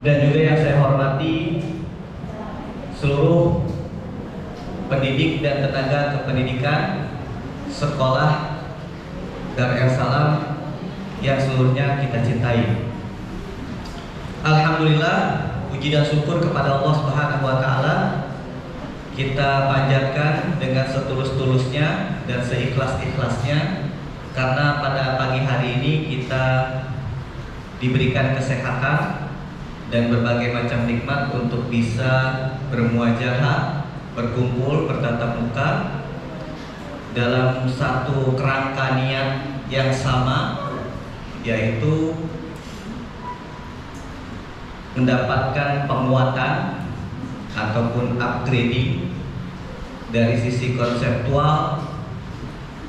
Dan juga yang saya hormati seluruh pendidik dan tenaga kependidikan sekolah Darul Salam yang seluruhnya kita cintai. Alhamdulillah, puji dan syukur kepada Allah Subhanahu wa taala kita panjatkan dengan setulus-tulusnya dan seikhlas-ikhlasnya, karena pada pagi hari ini kita diberikan kesehatan dan berbagai macam nikmat untuk bisa bermuajahah, berkumpul, bertatap muka dalam satu kerangka niat yang sama, yaitu mendapatkan penguatan ataupun upgrading dari sisi konseptual,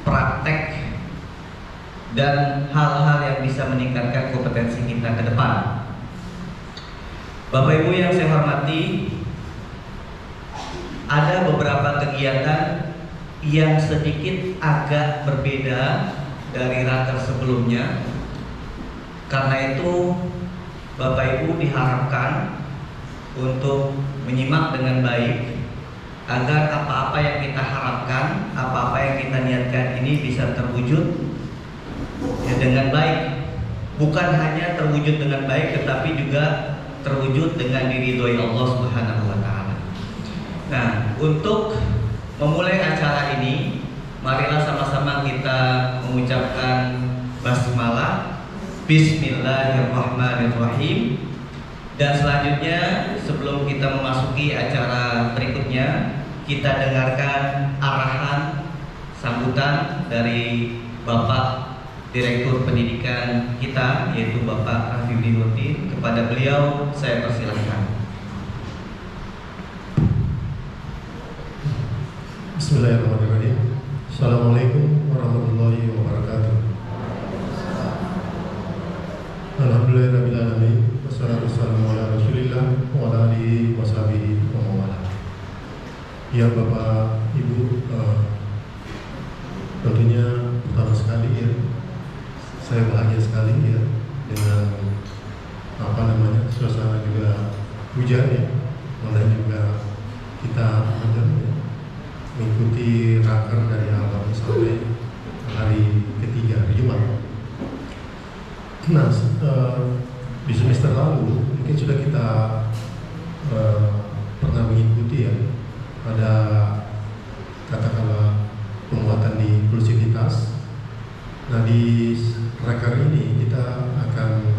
praktek, dan hal-hal yang bisa meningkatkan kompetensi kita ke depan. Bapak Ibu yang saya hormati, ada beberapa kegiatan yang sedikit agak berbeda dari raker sebelumnya. Karena itu Bapak Ibu diharapkan untuk menyimak dengan baik agar apa-apa yang kita harapkan, apa-apa yang kita niatkan ini bisa terwujud ya, dengan baik. Bukan hanya terwujud dengan baik, tetapi juga terwujud dengan diridhoi Allah Subhanahu wa taala. Nah, untuk memulai acara ini, marilah sama-sama kita mengucapkan basmalah, bismillahirrahmanirrahim. Dan selanjutnya, sebelum kita memasuki acara berikutnya, kita dengarkan arahan sambutan dari Bapak Direktur Pendidikan kita, yaitu Bapak Rafiuddin Nurdin. Kepada beliau saya persilahkan. Bismillahirrahmanirrahim. Assalamualaikum warahmatullahi wabarakatuh. Alhamdulillahirabbil alamin. Wassalatu wassalamu ala Rasulillah wa ala alihi washabihi wa mawala. Ya Bapak Ibu, tentunya pertama sekali ya, saya bahagia sekali ya dengan suasana juga hujan ya, dan juga kita mengikuti raker dari awal sampai hari ketiga, hari Jumat. Nah, di semester lalu mungkin sudah kita pernah mengikuti ya, ada katakanlah penguatan di inklusivitas. Nah, di raker ini kita akan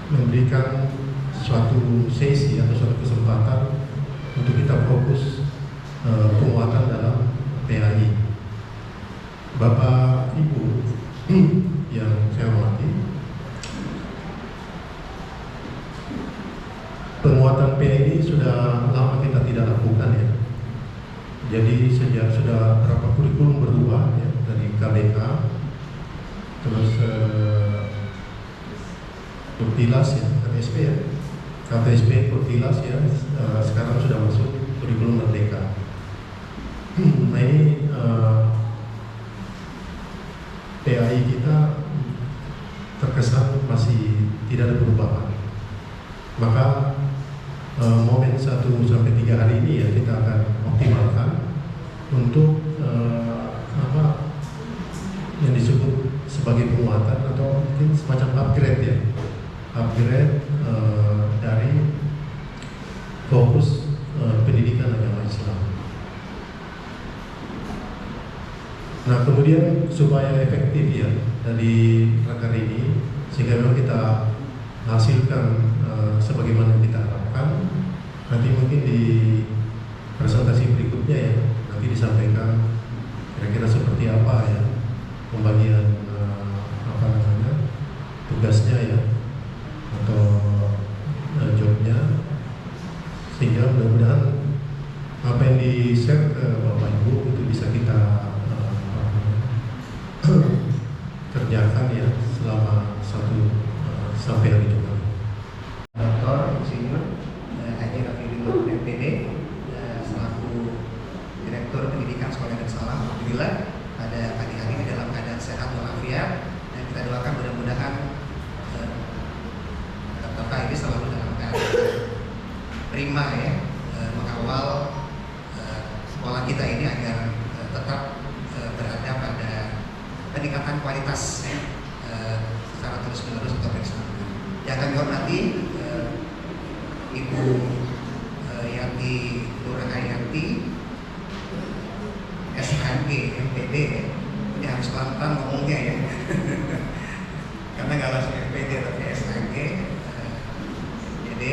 memberikan suatu sesi atau suatu kesempatan untuk kita fokus penguatan dalam PAI. Bapak Ibu yang saya hormati, penguatan PAI ini sudah lama kita tidak lakukan ya. Jadi sejak sudah berapa kurikulum berubah ya, dari KBK, terus Kurtilas ya, KTSP ya, KTSP Kurtilas ya, sekarang sudah masuk kurikulum Merdeka. Nah ini PAI kita terkesan masih tidak ada perubahan. Maka momen 1 sampai 3 hari ini ya kita akan optimalkan untuk yang disebut sebagai penguatan atau mungkin semacam upgrade ya, upgrade dari fokus pendidikan agama Islam. Nah, kemudian supaya efektif ya dari raker ini, sehingga memang kita hasilkan sebagaimana kita harapkan, nanti mungkin di presentasi berikutnya ya, nanti disampaikan kira-kira seperti apa ya pembagian tugasnya ya, atau jobnya, sehingga mudah-mudahan apa yang di-share ke Bapak Ibu itu bisa kita kerjakan ya selama 1 sampai hari Jumat. Dr. Insinyur Haji Rafiuddin Nurdin MPD selaku Direktur Pendidikan Sekolah Darul Salam. Alhamdulillah pada pagi hari ini dalam keadaan sehat walafiat, dan kita doakan mudah-mudahan prima ya, mengawal sekolah kita ini agar tetap berada pada peningkatan kualitas secara terus-menerus atau berkesinambungan. Yang kami hormati Ibu Yanti Nurhayanti, SHG MPD, ini harus pelan-pelan ngomongnya ya, karena nggak langsung MPD tapi SHG MPD.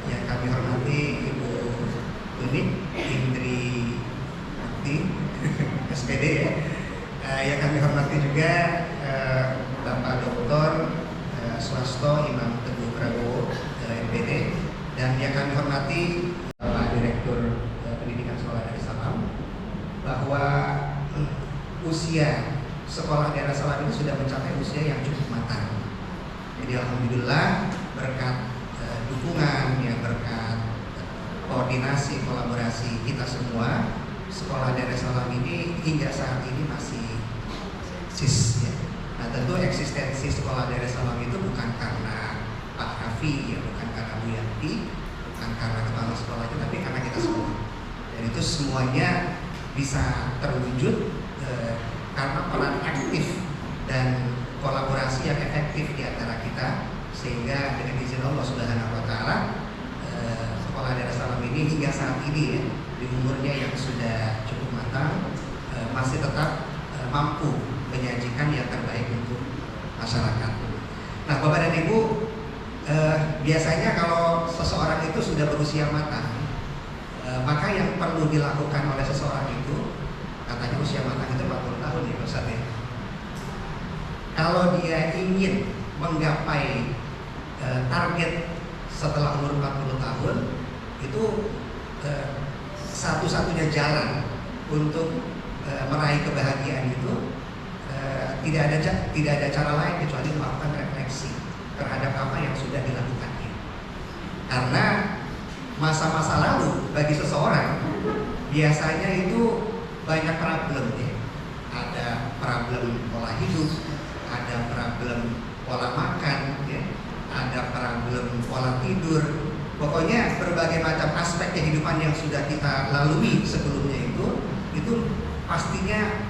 Yang kami hormati Ibu Tunik Indri Mati, SPD ya. Yang kami hormati juga Bapak Dr. Swasto Imam Teguh Prabowo, MPD, dan yang kami hormati Bapak Direktur Pendidikan Sekolah Darussalam, bahwa usia sekolah daerah Salam ini sudah mencapai usia yang cukup matang. Jadi alhamdulillah berkat dukungan, ya berkat koordinasi kolaborasi kita semua, sekolah daerah Salam ini hingga saat ini masih eksis ya. Nah tentu eksistensi sekolah daerah Salam itu bukan karena Pak Raffi ya, bukan karena Bu Yanti, bukan karena kepala sekolah itu, tapi karena kita semua. Dan itu semuanya bisa terwujud karena peran aktif dan kolaborasi yang efektif di antara kita, sehingga dengan izin Allah Subhanahu wa Ta'ala sekolah daerah Salam ini hingga saat ini ya, di umurnya yang sudah cukup matang, masih tetap mampu menyajikan yang terbaik untuk masyarakat. Nah Bapak dan Ibu, biasanya kalau seseorang itu sudah berusia matang, maka yang perlu dilakukan oleh seseorang itu, katanya usia matang itu 40 tahun ya Ustaz ya. Kalau dia ingin menggapai target setelah umur 40 tahun, itu satu-satunya jalan untuk meraih kebahagiaan itu tidak ada cara lain kecuali melakukan refleksi terhadap apa yang sudah dilakukannya. Karena masa-masa lalu bagi seseorang biasanya itu banyak problem ya. Ada problem pola hidup, ada problem pola makan ya, ada problem pola tidur. Pokoknya berbagai macam aspek kehidupan yang sudah kita lalui sebelumnya itu pastinya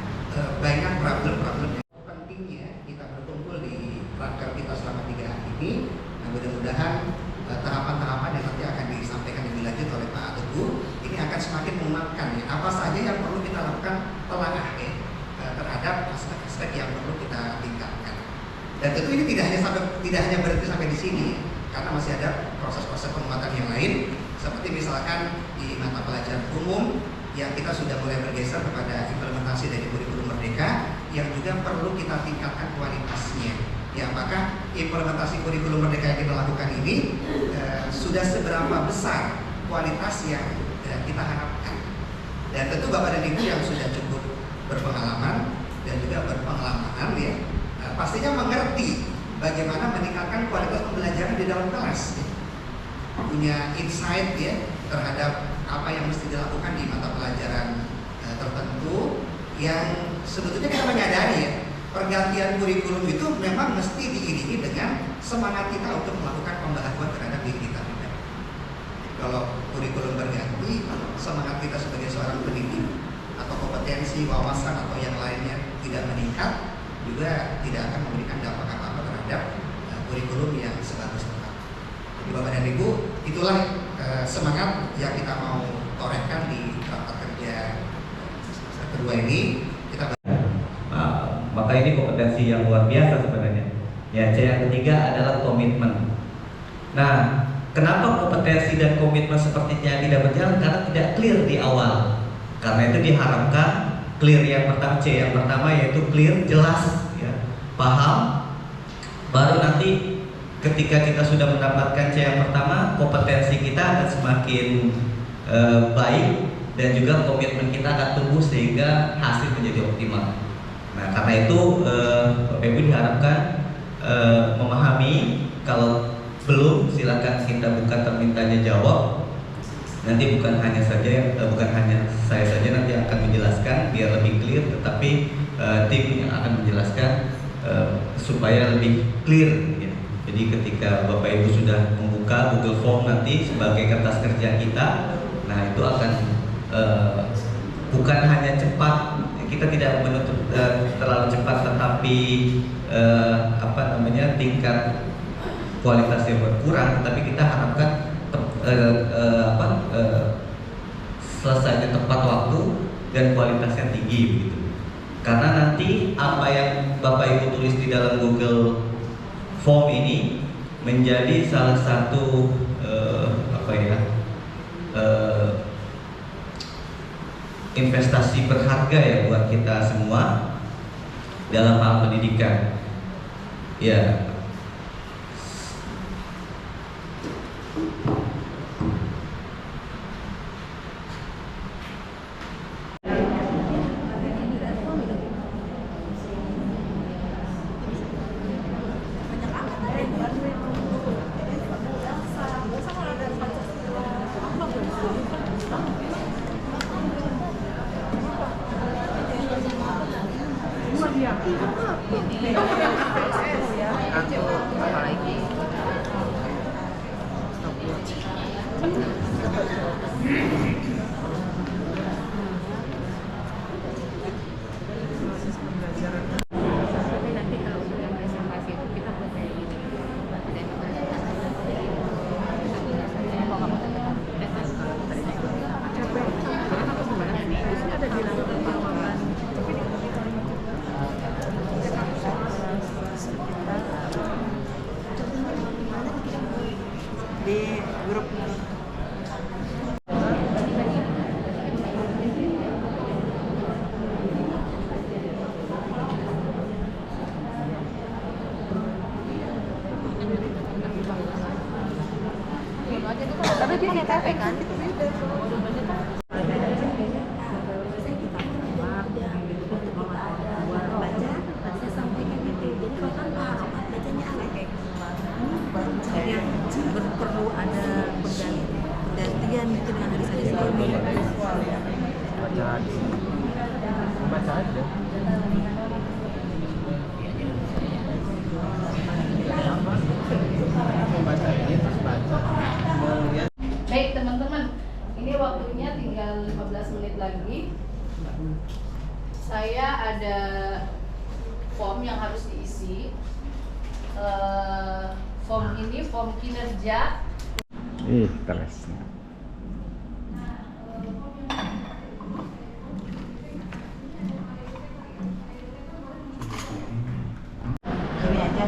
banyak problem-problem. Pentingnya kita berkumpul di raker kita selama 3 hari ini. Nah, mudah-mudahan tahapan-tahapan yang nanti akan disampaikan lebih lanjut oleh Pak Teguh ini akan semakin menguatkan ya, apa saja yang perlu kita lakukan telaah ya, terhadap aspek-aspek yang perlu kita tingkatkan. Dan tentu ini tidak hanya berhenti sampai di sini ya, karena masih ada proses-proses penguatan yang lain, seperti misalkan di mata pelajaran umum yang kita sudah mulai bergeser kepada implementasi dari kurikulum Merdeka yang juga perlu kita tingkatkan kualitasnya. Ya, apakah implementasi kurikulum Merdeka yang kita lakukan ini sudah seberapa besar kualitas yang kita harapkan? Dan tentu Bapak dan Ibu yang sudah cukup berpengalaman dan juga berpengalaman ya, pastinya mengerti bagaimana meningkatkan kualitas pembelajaran di dalam kelas. Ya. Punya insight ya terhadap apa yang mesti dilakukan di mata pelajaran tertentu yang sebetulnya kita menyadari ya, pergantian kurikulum itu memang mesti diiringi dengan semangat kita untuk melakukan pembaharuan terhadap diri kita. Kalau kurikulum berganti, semangat kita sebagai seorang pendidik atau kompetensi, wawasan atau yang lainnya tidak meningkat, juga tidak akan memberikan dampak apa-apa terhadap kurikulum yang sebagus tepat. Jadi Bapak dan Ibu, itulah semangat yang kita mau torehkan di rapat kerja semester kedua ini. Maka ini kompetensi yang luar biasa sebenarnya. Ya, C yang ketiga adalah komitmen. Nah, kenapa kompetensi dan komitmen sepertinya tidak berjalan? Karena tidak clear di awal. Karena itu diharapkan clear yang pertama, C yang pertama yaitu clear, jelas, ya, paham. Baru nanti ketika kita sudah mendapatkan C yang pertama, kompetensi kita akan semakin baik dan juga komitmen kita akan tumbuh sehingga hasil menjadi optimal. Nah, karena itu Bapak Ibu diharapkan memahami. Kalau belum, silakan kita buka termintanya jawab. Nanti bukan hanya saya saja nanti akan menjelaskan biar lebih clear, tetapi tim yang akan menjelaskan supaya lebih clear. Ya. Jadi ketika Bapak Ibu sudah membuka Google Form nanti sebagai kertas kerja kita, nah itu akan bukan hanya cepat, kita tidak menuntut terlalu cepat, tetapi tingkat kualitasnya berkurang, tapi kita harapkan selesainya tepat waktu dan kualitasnya tinggi begitu. Karena nanti apa yang Bapak Ibu tulis di dalam Google Form ini menjadi salah satu investasi berharga ya buat kita semua dalam hal pendidikan. Ya. Di grup tapi dia TTP kan? Perlu ada penggantian gitu dengan hadis-hadis ini. Baca aja. Baik teman-teman, ini waktunya tinggal 15 menit lagi. Saya ada form yang harus diisi. Form ini form kinerja. Terus. Ini aja.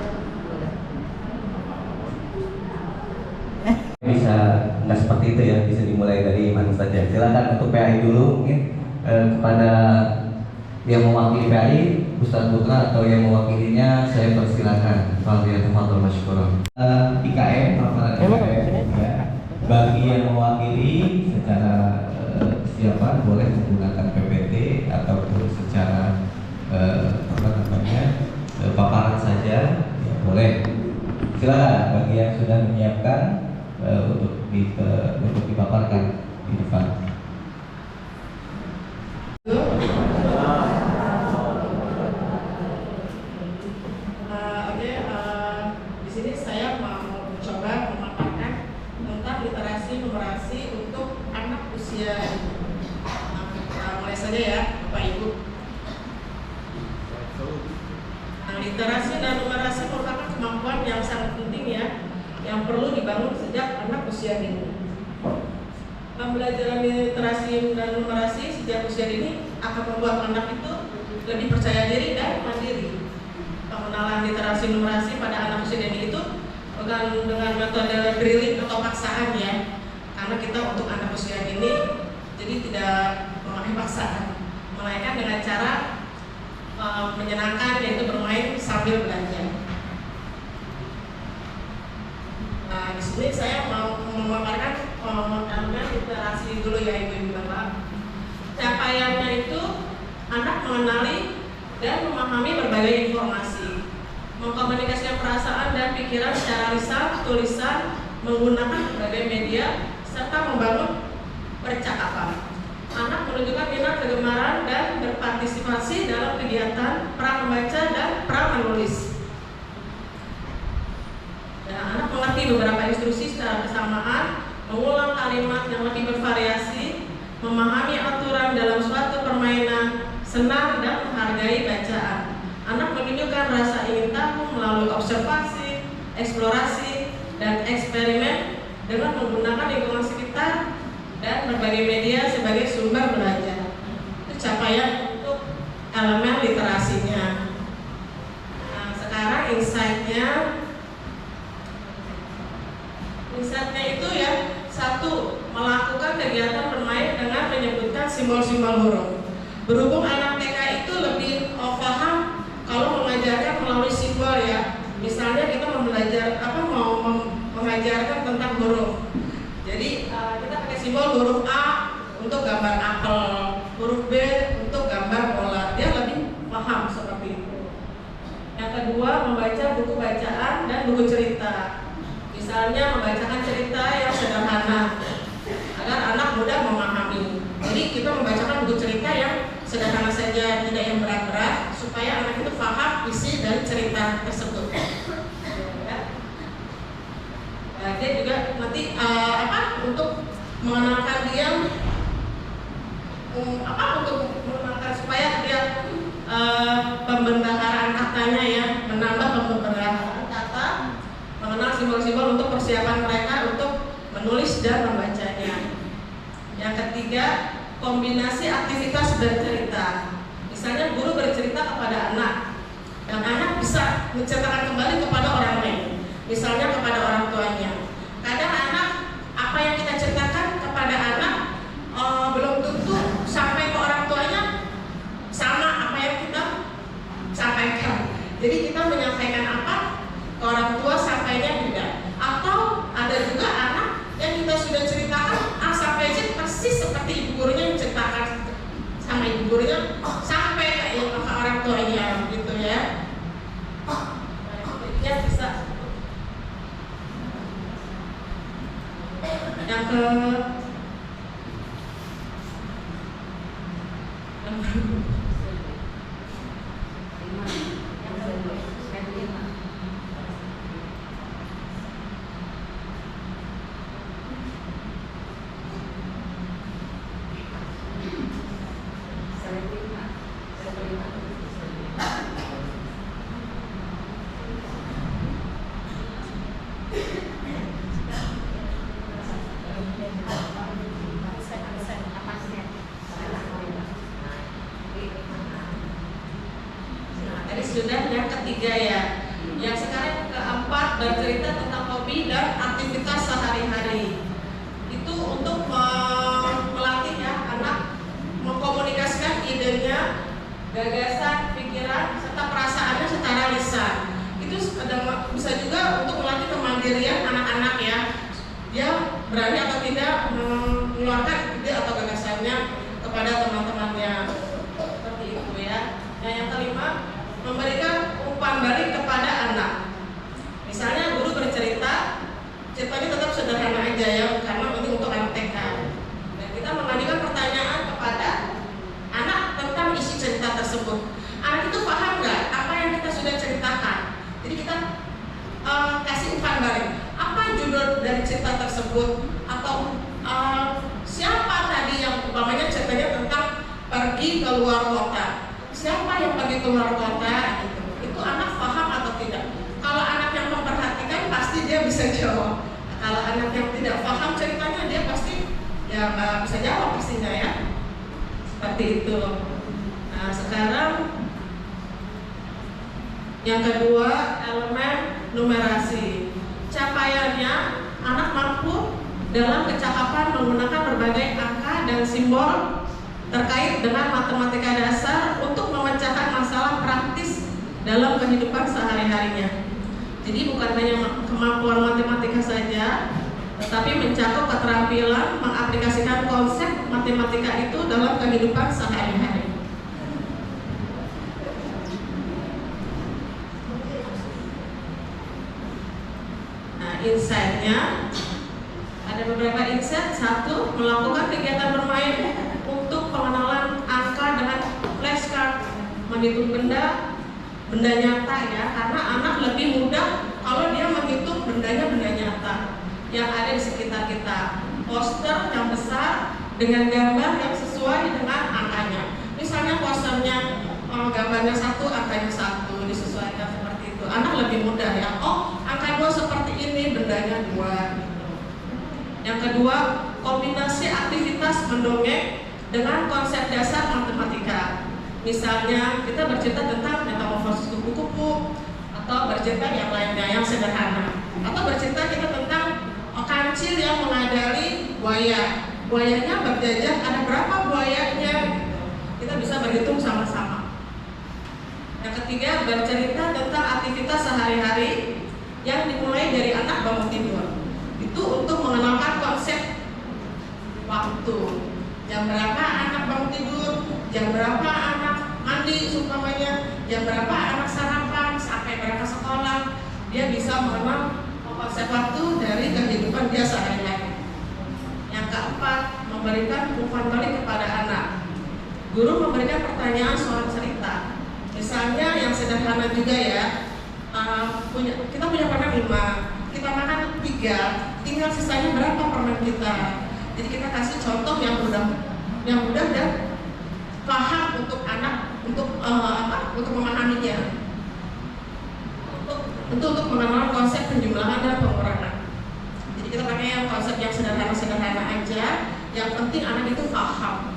Bisa nggak seperti itu ya, bisa dimulai dari mana saja. Silakan untuk PAI dulu mungkin kepada yang mewakili PAI, Ustadz Putra, atau yang mewakilinya saya persilakan. Fadhil masykuran. IKM, ya. Bagi yang mewakili secara siapa boleh menggunakan PPT ataupun secara paparan saja, ya, boleh. Silakan bagi yang sudah menyiapkan untuk dipaparkan di depan. Di sini saya mau mencoba memaparkan tentang literasi numerasi untuk anak usia mulai saja ya Bapak Ibu. Nah, literasi dan numerasi merupakan kemampuan yang sangat penting ya, yang perlu dibangun sejak anak usia dini. Pembelajaran literasi dan numerasi sejak usia dini akan membuat anak itu lebih percaya diri dan mandiri. Pengenalan literasi numerasi pada anak usia dini itu bukan dengan metode drilling atau paksaan ya, karena kita untuk anak usia dini jadi tidak memakai paksaan, melainkan dengan cara menyenangkan, yaitu bermain sambil belajar. Nah, di sini saya mau memaparkan elemen literasi dulu ya Ibu-ibu Bapak. Capaiannya itu anak mengenali dan memahami berbagai informasi, mengkomunikasikan perasaan dan pikiran secara lisan, tulisan, menggunakan berbagai media, serta membangun percakapan. Anak menunjukkan minat, kegemaran, dan berpartisipasi dalam kegiatan pra membaca dan pra menulis. mengerti beberapa instruksi secara bersamaan, mengulang kalimat yang lebih bervariasi, memahami aturan dalam suatu permainan, senang dan menghargai bacaan. Anak menunjukkan rasa ingin tahu melalui observasi, eksplorasi, dan eksperimen dengan menggunakan lingkungan sekitar dan berbagai media sebagai sumber belajar. Itu capaian untuk elemen literasinya. Nah, sekarang insight-nya itu ya, satu, melakukan kegiatan bermain dengan menyebutkan simbol-simbol huruf. Berhubung anak TK itu lebih paham kalau mengajarkan melalui simbol ya. Misalnya kita mau mengajarkan tentang huruf. Jadi kita pakai simbol huruf A untuk gambar apel, huruf B untuk gambar bola. Dia lebih paham seperti itu. Yang kedua, membaca buku bacaan dan buku cerita. Misalnya membacakan cerita yang sederhana agar anak mudah memahami. Jadi kita membacakan buku cerita yang sederhana saja, tidak yang berat-berat, supaya anak itu paham isi dari cerita tersebut. Nah, dia juga nanti untuk mengenalkan dia untuk mengenalkan supaya dia pembendaharaan katanya ya, menambah pembendaharaan kata, mengenal simbol-simbol untuk persiapan mereka untuk menulis dan membacanya. Yang ketiga, kombinasi aktivitas bercerita. Misalnya guru bercerita kepada anak, dan anak bisa menceritakan kembali kepada orang lain. Misalnya kepada orang tuanya. Kadang anak, apa yang kita ceritakan kepada anak belum tentu sampai ke orang tuanya sama apa yang kita sampaikan. Jadi kita menyampaikan apa ke orang tua sampainya tidak. Atau ada juga anak yang kita sudah ceritakan sampai Z persis seperti ibu gurunya menceritakan sama ibu gurunya sampai ke orang tuanya gitu ya. Jadinya bisa. Yang ke sudah yang ketiga ya. Yang sekarang keempat bercerita tentang hobi dan aktivitas sehari-hari. Itu untuk melatih ya anak mengkomunikasikan idenya, gagasan, pikiran, serta perasaannya secara lisan. Itu bisa juga untuk melatih kemandirian anak-anak ya. Dia berani atau tidak mengeluarkan ide atau gagasannya kepada teman-temannya. Seperti itu ya. Nah, yang kelima, memberikan umpan balik kepada anak. Misalnya guru bercerita, ceritanya tetap sederhana aja ya, karena ini untuk anak TK. Dan kita mengajukan pertanyaan kepada anak tentang isi cerita tersebut. Anak itu paham nggak apa yang kita sudah ceritakan? Jadi kita kasih umpan balik. Apa judul dari cerita tersebut? Atau siapa tadi yang umpamanya ceritanya tentang pergi ke luar kota? Siapa yang pergi keluar kota itu anak paham atau tidak? Kalau anak yang memperhatikan pasti dia bisa jawab. Kalau anak yang tidak paham ceritanya dia pasti ya nggak bisa jawab pastinya ya. Seperti itu. Nah sekarang yang kedua, elemen numerasi. Capaiannya anak mampu dalam kecakapan menggunakan berbagai angka dan simbol terkait dengan matematika dasar untuk memecahkan masalah praktis dalam kehidupan sehari-harinya. Jadi bukan hanya kemampuan matematika saja, tetapi mencakup keterampilan mengaplikasikan konsep matematika itu dalam kehidupan sehari-hari. Nah, insight-nya ada beberapa insight. Satu, melakukan kegiatan bermain untuk pengenalan angka dengan flashcard, menghitung benda nyata ya, karena anak lebih mudah kalau dia menghitung bendanya benda nyata yang ada di sekitar kita. Poster yang besar dengan gambar yang sesuai dengan angkanya. Misalnya posternya gambarnya 1, angkanya 1, disesuaikan seperti itu. Anak lebih mudah ya. Oh, angka 2 seperti ini, bendanya 2 gitu. Yang kedua, kombinasi aktivitas mendongeng dengan konsep dasar matematika. Misalnya kita bercerita tentang metamorfosis kupu-kupu, atau bercerita yang lainnya yang sederhana, atau bercerita kita tentang kancil yang mengadali buaya. Buayanya berjajar, ada berapa buayanya? Kita bisa berhitung sama-sama. Yang ketiga, bercerita tentang aktivitas sehari-hari yang dimulai dari anak bangun tidur. Itu untuk mengenalkan konsep waktu. Jam berapa anak bangun tidur, jam berapa anak mandi umpamanya, jam berapa anak sarapan, sampai berapa sekolah. Dia bisa mengenal konsep waktu dari kehidupan dia sehari-hari. Yang keempat, memberikan umpan balik kepada anak. Guru memberikan pertanyaan soal cerita. Misalnya yang sederhana juga ya, kita punya permen 5, kita makan 3, tinggal sisanya berapa permen kita. Jadi kita kasih contoh yang mudah dan paham untuk anak, untuk memahaminya. Untuk mengenal konsep penjumlahan dan pengurangan. Jadi kita pakai yang konsep yang sederhana-sederhana aja, yang penting anak itu paham.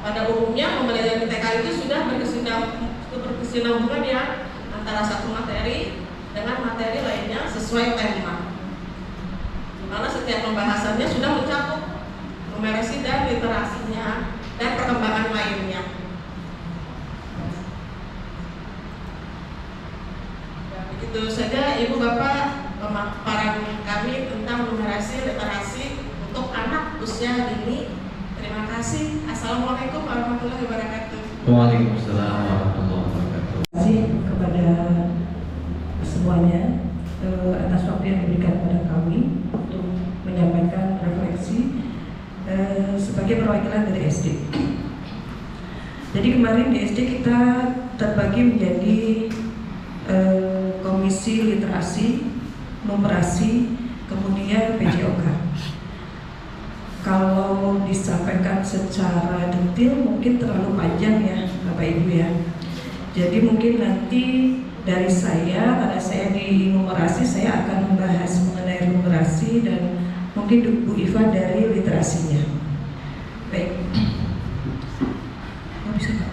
Pada umumnya pembelajaran TK itu sudah berkesinambungan ya antara satu materi dengan materi lainnya sesuai tema. Dimana setiap pembahasannya sudah mencakup numerasi dan literasinya dan perkembangan lainnya. Begitu saja Ibu Bapak pemaparan kami tentang numerasi literasi untuk anak usia dini. Terima kasih. Assalamualaikum warahmatullahi wabarakatuh. Waalaikumsalam warahmatullahi wabarakatuh. Terima kasih kepada semuanya atas waktu yang diberikan kepada kami untuk menyampaikan refleksi sebagai perwakilan dari SD. Jadi kemarin di SD kita terbagi menjadi komisi literasi, numerasi, kemudian PJOK. Kalau disampaikan secara detail mungkin terlalu panjang ya Bapak Ibu ya. Jadi mungkin nanti dari saya, karena saya di numerasi, saya akan membahas mengenai numerasi dan mungkin Bu Iva dari literasinya. Baik. Bisa Pak?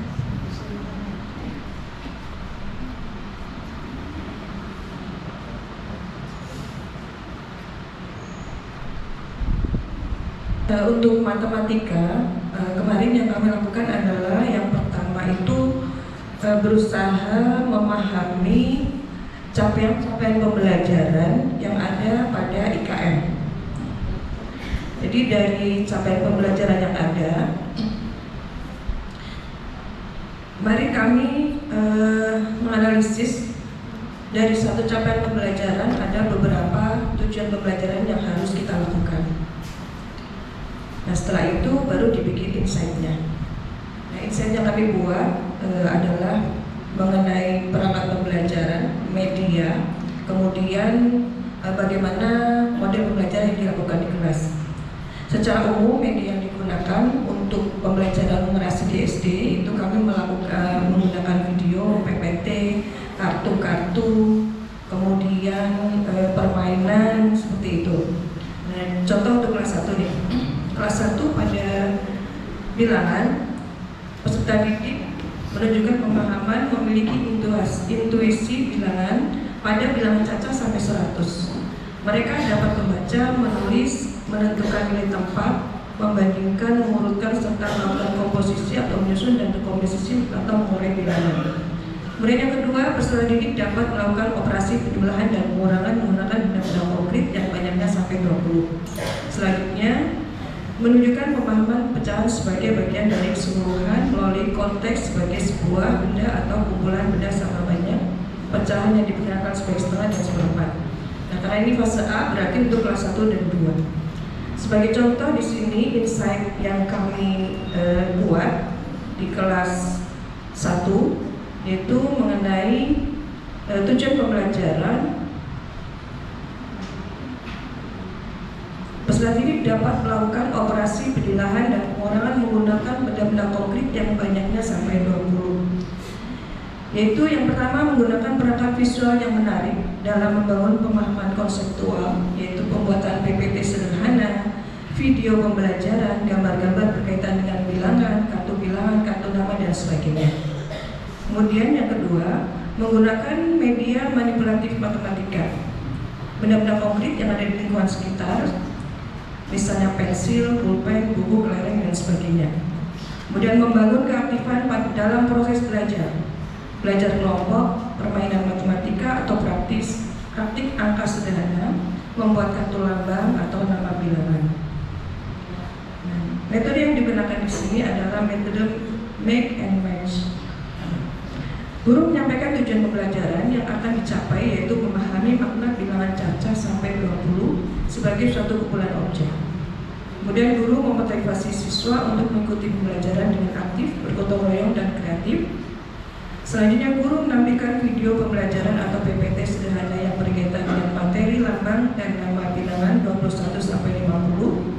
Untuk matematika, kemarin yang kami lakukan adalah yang pertama itu berusaha memahami capaian-capaian pembelajaran yang ada pada IKM. Jadi dari capaian pembelajaran yang ada, mari kami menganalisis dari satu capaian pembelajaran ada beberapa tujuan pembelajaran yang harus kita lakukan. Nah setelah itu baru dibikin insight-nya. Nah insight yang kami buat adalah mengenai perangkat pembelajaran, media, kemudian bagaimana model pembelajaran yang dilakukan di kelas. Secara umum media yang digunakan untuk pembelajaran numerasi di SD itu kami menggunakan video, PPT, kartu-kartu, kemudian permainan seperti itu. Nah contoh untuk kelas 1 nih. Kelas 1 pada bilangan, peserta didik menunjukkan pemahaman memiliki intuisi bilangan pada bilangan cacat sampai 100. Mereka dapat membaca, menulis, menentukan nilai tempat, membandingkan, mengurutkan, serta melakukan komposisi atau menyusun dan dekomposisi atau mengurai bilangan. Kemudian yang kedua, peserta didik dapat melakukan operasi penjumlahan dan pengurangan menggunakan benda-benda konkret yang banyaknya sampai 20. Selanjutnya, menunjukkan pemahaman pecahan sebagai bagian dari keseluruhan melalui konteks sebagai sebuah benda atau kumpulan benda sama banyak, pecahan yang diperkirakan sebagai setengah dan seperempat. Nah, karena ini fase A berarti untuk kelas 1 dan 2. Sebagai contoh di sini insight yang kami buat di kelas 1 yaitu mengenai Tujuan pembelajaran, peserta didik dapat melakukan operasi pemilahan dan pengurangan menggunakan benda-benda konkret yang banyaknya sampai 20. Yaitu yang pertama, menggunakan perangkat visual yang menarik dalam membangun pemahaman konseptual, yaitu pembuatan PPT sederhana, video pembelajaran, gambar-gambar berkaitan dengan bilangan, kartu nama, dan sebagainya. Kemudian yang kedua, menggunakan media manipulatif matematika, benda-benda konkret yang ada di lingkungan sekitar, misalnya pensil, pulpen, buku, kelereng, dan sebagainya. Kemudian membangun keaktifan dalam proses belajar kelompok, permainan matematika atau praktik angka sederhana, membuat kartu lambang atau nama bilangan. Metode yang digunakan di sini adalah metode make and match. Guru menyampaikan tujuan pembelajaran yang akan dicapai, yaitu memahami makna bilangan caca sampai 20 sebagai suatu kumpulan objek. Kemudian guru memotivasi siswa untuk mengikuti pembelajaran dengan aktif, bergotong royong, dan kreatif. Selanjutnya guru menampilkan video pembelajaran atau PPT sederhana yang berkaitan dengan materi lambang dan nama bilangan 21 sampai 50.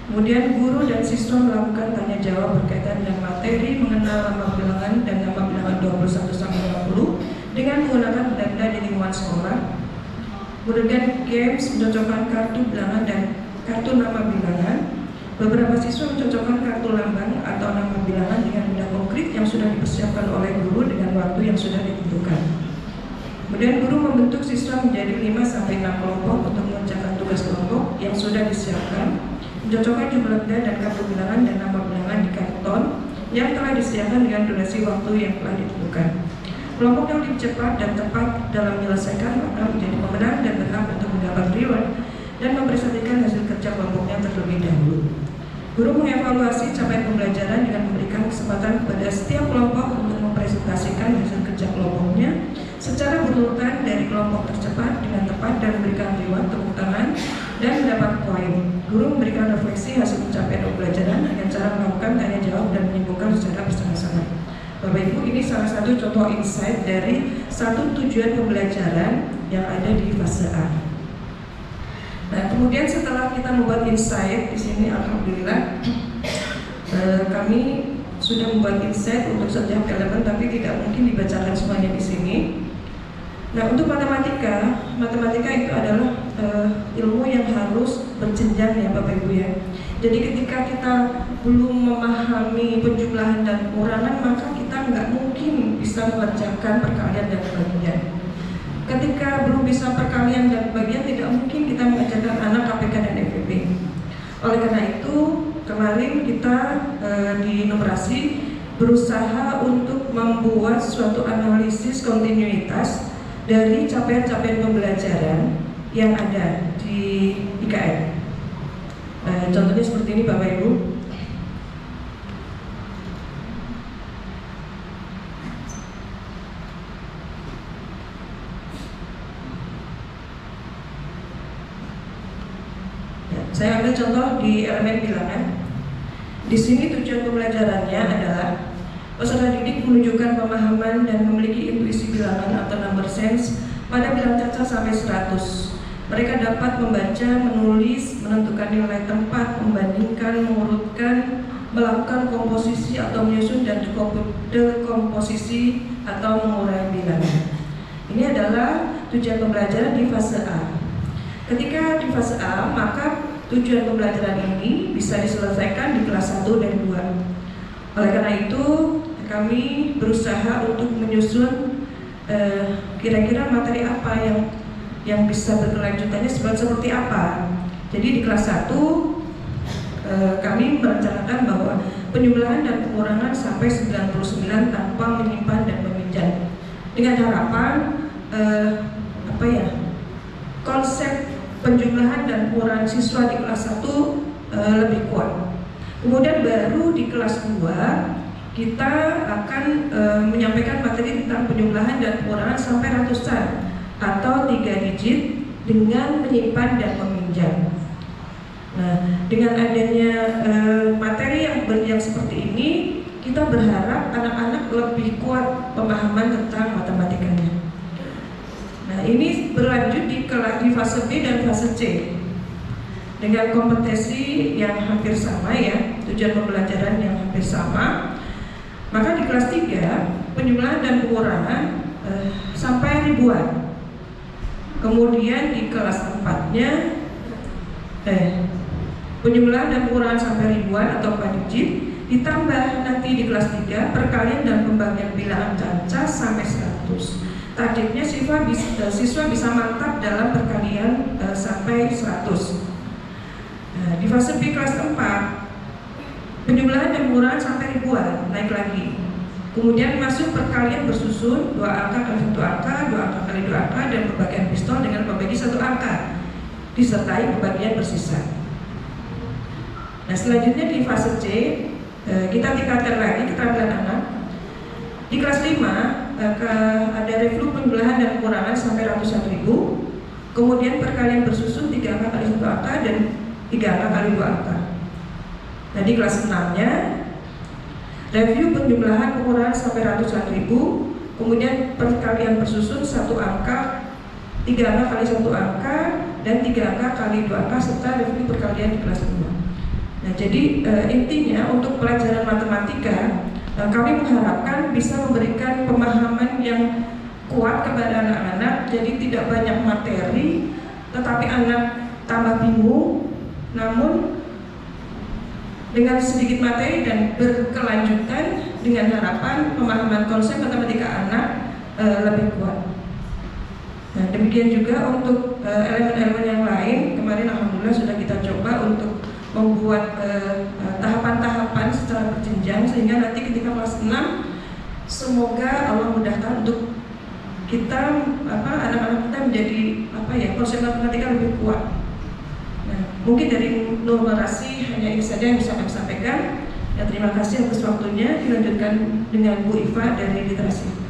Kemudian guru dan siswa melakukan tanya jawab berkaitan dengan materi mengenal nama bilangan dan nama bilangan 21 sampai 50 dengan menggunakan benda-benda di lingkungan sekolah. Kemudian games mencocokkan kartu bilangan dan kartu nama bilangan. Beberapa siswa mencocokkan kartu lambang atau nama bilangan dengan benda konkret yang sudah dipersiapkan oleh guru dengan waktu yang sudah ditentukan. Kemudian guru membentuk siswa menjadi 5-6 kelompok untuk mengerjakan tugas kelompok yang sudah disiapkan, mencocokkan jumlah benda dan kartu bilangan dan nama bilangan di karton yang telah disediakan dengan durasi waktu yang telah ditentukan. Kelompok yang lebih cepat dan tepat dalam menyelesaikan maka menjadi pemenang dan berhak untuk mendapat reward dan mempresentasikan hasil kerja kelompoknya terlebih dahulu. Guru mengevaluasi capaian pembelajaran dengan memberikan kesempatan kepada setiap kelompok untuk mempresentasikan hasil kerja kelompoknya secara berurutan dari kelompok tercepat dengan tepat dan memberikan reward, tepuk tangan, dan mendapat poin. Guru memberikan refleksi hasil pencapaian pembelajaran dengan cara melakukan tanya jawab dan menyimpulkan secara bersama-sama. Bapak Ibu, ini salah satu contoh insight dari satu tujuan pembelajaran yang ada di fase A. Nah, kemudian setelah kita membuat insight di sini, alhamdulillah kami sudah membuat insight untuk setiap elemen, tapi tidak mungkin dibacakan semuanya di sini. Nah, untuk matematika itu adalah ilmu yang harus berjenjang ya Bapak Ibu ya. Jadi ketika kita belum memahami penjumlahan dan pengurangan, maka kita nggak mungkin bisa mengerjakan perkalian dan pembagian. Ketika belum bisa perkalian dan bagian, tidak mungkin kita mengajarkan anak KPK dan FPP. Oleh karena itu, kemarin kita di Numerasi berusaha untuk membuat suatu analisis kontinuitas dari capaian-capaian pembelajaran yang ada di IKN. Contohnya seperti ini Bapak Ibu. Saya ambil contoh di elemen bilangan. Di sini tujuan pembelajarannya adalah peserta didik menunjukkan pemahaman dan memiliki intuisi bilangan atau number sense pada bilang caca sampai 100. Mereka dapat membaca, menulis, menentukan nilai tempat, membandingkan, mengurutkan, melakukan komposisi atau menyusun dan dekomposisi atau mengurai bilangan. Ini adalah tujuan pembelajaran di fase A. Ketika di fase A, maka tujuan pembelajaran ini bisa diselesaikan di kelas 1 dan 2. Oleh karena itu, kami berusaha untuk menyusun kira-kira materi apa yang bisa berkelanjutannya seperti apa. Jadi di kelas 1 kami merencanakan bahwa penjumlahan dan pengurangan sampai 99 tanpa menyimpan dan meminjam. Dengan harapan konsep penjumlahan dan pengurangan siswa di kelas 1 lebih kuat. Kemudian baru di kelas 2 kita akan menyampaikan materi tentang penjumlahan dan pengurangan sampai ratusan atau 3 digit dengan menyimpan dan meminjam. Nah, dengan adanya materi yang seperti ini, kita berharap anak-anak lebih kuat pemahaman tentang matematikanya. Nah, ini berlanjut di fase B dan fase C dengan kompetensi yang hampir sama ya, tujuan pembelajaran yang hampir sama. Maka di kelas 3 penjumlahan dan pengurangan sampai ribuan. Kemudian di kelas 4-nya penjumlahan dan pengurangan sampai ribuan atau 4 digit, ditambah nanti di kelas 3 perkalian dan pembagian bilangan caca sampai 100. Targetnya siswa bisa mantap dalam perkalian sampai 100. Nah, di fase B kelas 4 penjumlahan dan pengurangan sampai ribuan, naik lagi. Kemudian masuk perkalian bersusun 2 angka kali 1 angka, 2 angka kali 2 angka, dan pembagian pistol dengan membagi 1 angka disertai pembagian bersisa. Nah, selanjutnya di fase C kita tingkatkan lagi keterampilan anak. Di kelas 5 ada review penjumlahan dan pengurangan sampai ratusan ribu. Kemudian perkalian bersusun 3 angka kali 1 angka dan 3 angka kali 2 angka. Nah, di kelas 6-nya review penjumlahan pengurangan sampai ratusan ribu. Kemudian perkalian bersusun 1 angka, 3 angka kali 1 angka, dan 3 angka kali 2 angka, serta review perkalian di kelas 5. Nah, jadi intinya untuk pelajaran matematika kami mengharapkan bisa memberikan pemahaman yang kuat kepada anak-anak. Jadi tidak banyak materi, tetapi anak tambah bingung. Namun dengan sedikit materi dan berkelanjutan dengan harapan pemahaman konsep matematika anak lebih kuat. Nah, demikian juga untuk elemen-elemen yang lain. Kemarin alhamdulillah sudah kita coba untuk membuat tahapan-tahapan secara berjenjang sehingga nanti ketika kelas 6 semoga Allah mudahkan untuk kita anak-anak kita menjadi konsep matematika lebih kuat. Nah, mungkin dari Nur Marasi hanya ini saja yang bisa kami sampaikan. Ya, terima kasih atas waktunya. Dilanjutkan dengan Bu Iva dari literasi.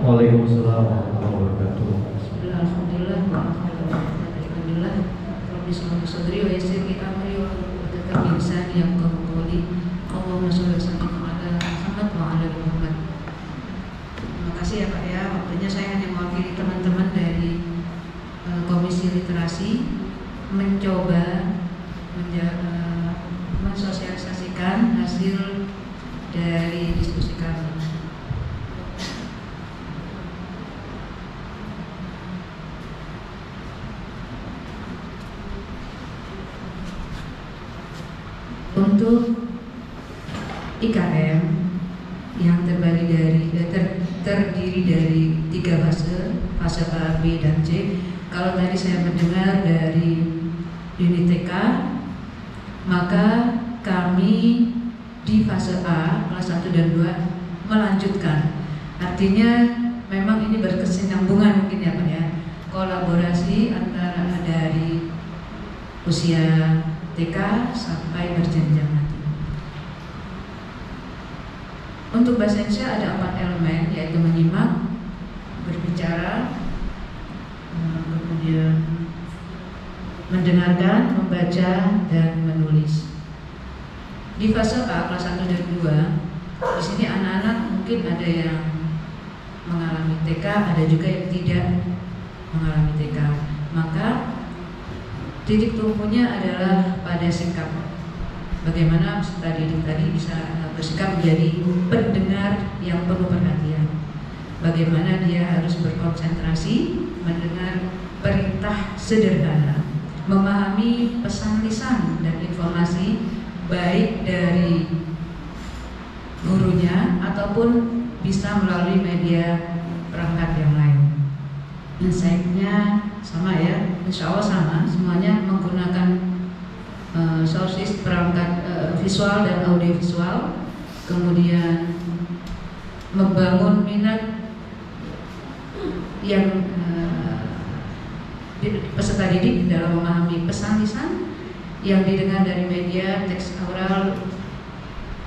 Waalaikumsalam warahmatullahi wabarakatuh. Alhamdulillah, alhamdulillah. Rabbi sallallahu sadri wa yassir li amri wa hlul 'uqdatam min lisani yafqahu qawli. Allahumma shalli wa sallim ala Muhammad wa ala ali Muhammad. Terima kasih ya Pak ya. Waktunya saya hanya mewakili teman-teman dari Komisi Literasi mencoba mensosialisasikan hasil dari diskusi kami. Untuk IKM yang terdiri dari 3 fase A, B, dan C. Kalau tadi saya mendengar dari unit TK, maka kami di fase A kelas 1 dan 2 melanjutkan. Artinya memang ini berkesinambungan mungkin ya Pak ya. Kolaborasi antara dari usia TK sampai berjenjang nanti. Untuk bahasa Indonesia ada 4 elemen, yaitu menyimak, berbicara, kemudian mendengarkan, membaca, dan menulis. Di fase A kelas 1 dan 2, di sini anak-anak mungkin ada yang mengalami TK, ada juga yang tidak mengalami TK. Maka titik tumpunya adalah pada sikap. Bagaimana peserta didik tadi bisa bersikap menjadi pendengar yang penuh perhatian. Bagaimana dia harus berkonsentrasi mendengar perintah sederhana, memahami pesan lisan dan informasi baik dari gurunya ataupun bisa melalui media perangkat yang lain. Insight-nya sama ya, insya Allah sama, semuanya menggunakan sources perangkat visual dan audiovisual, kemudian membangun minat yang peserta didik dalam memahami pesan lisan yang didengar dari media teks oral,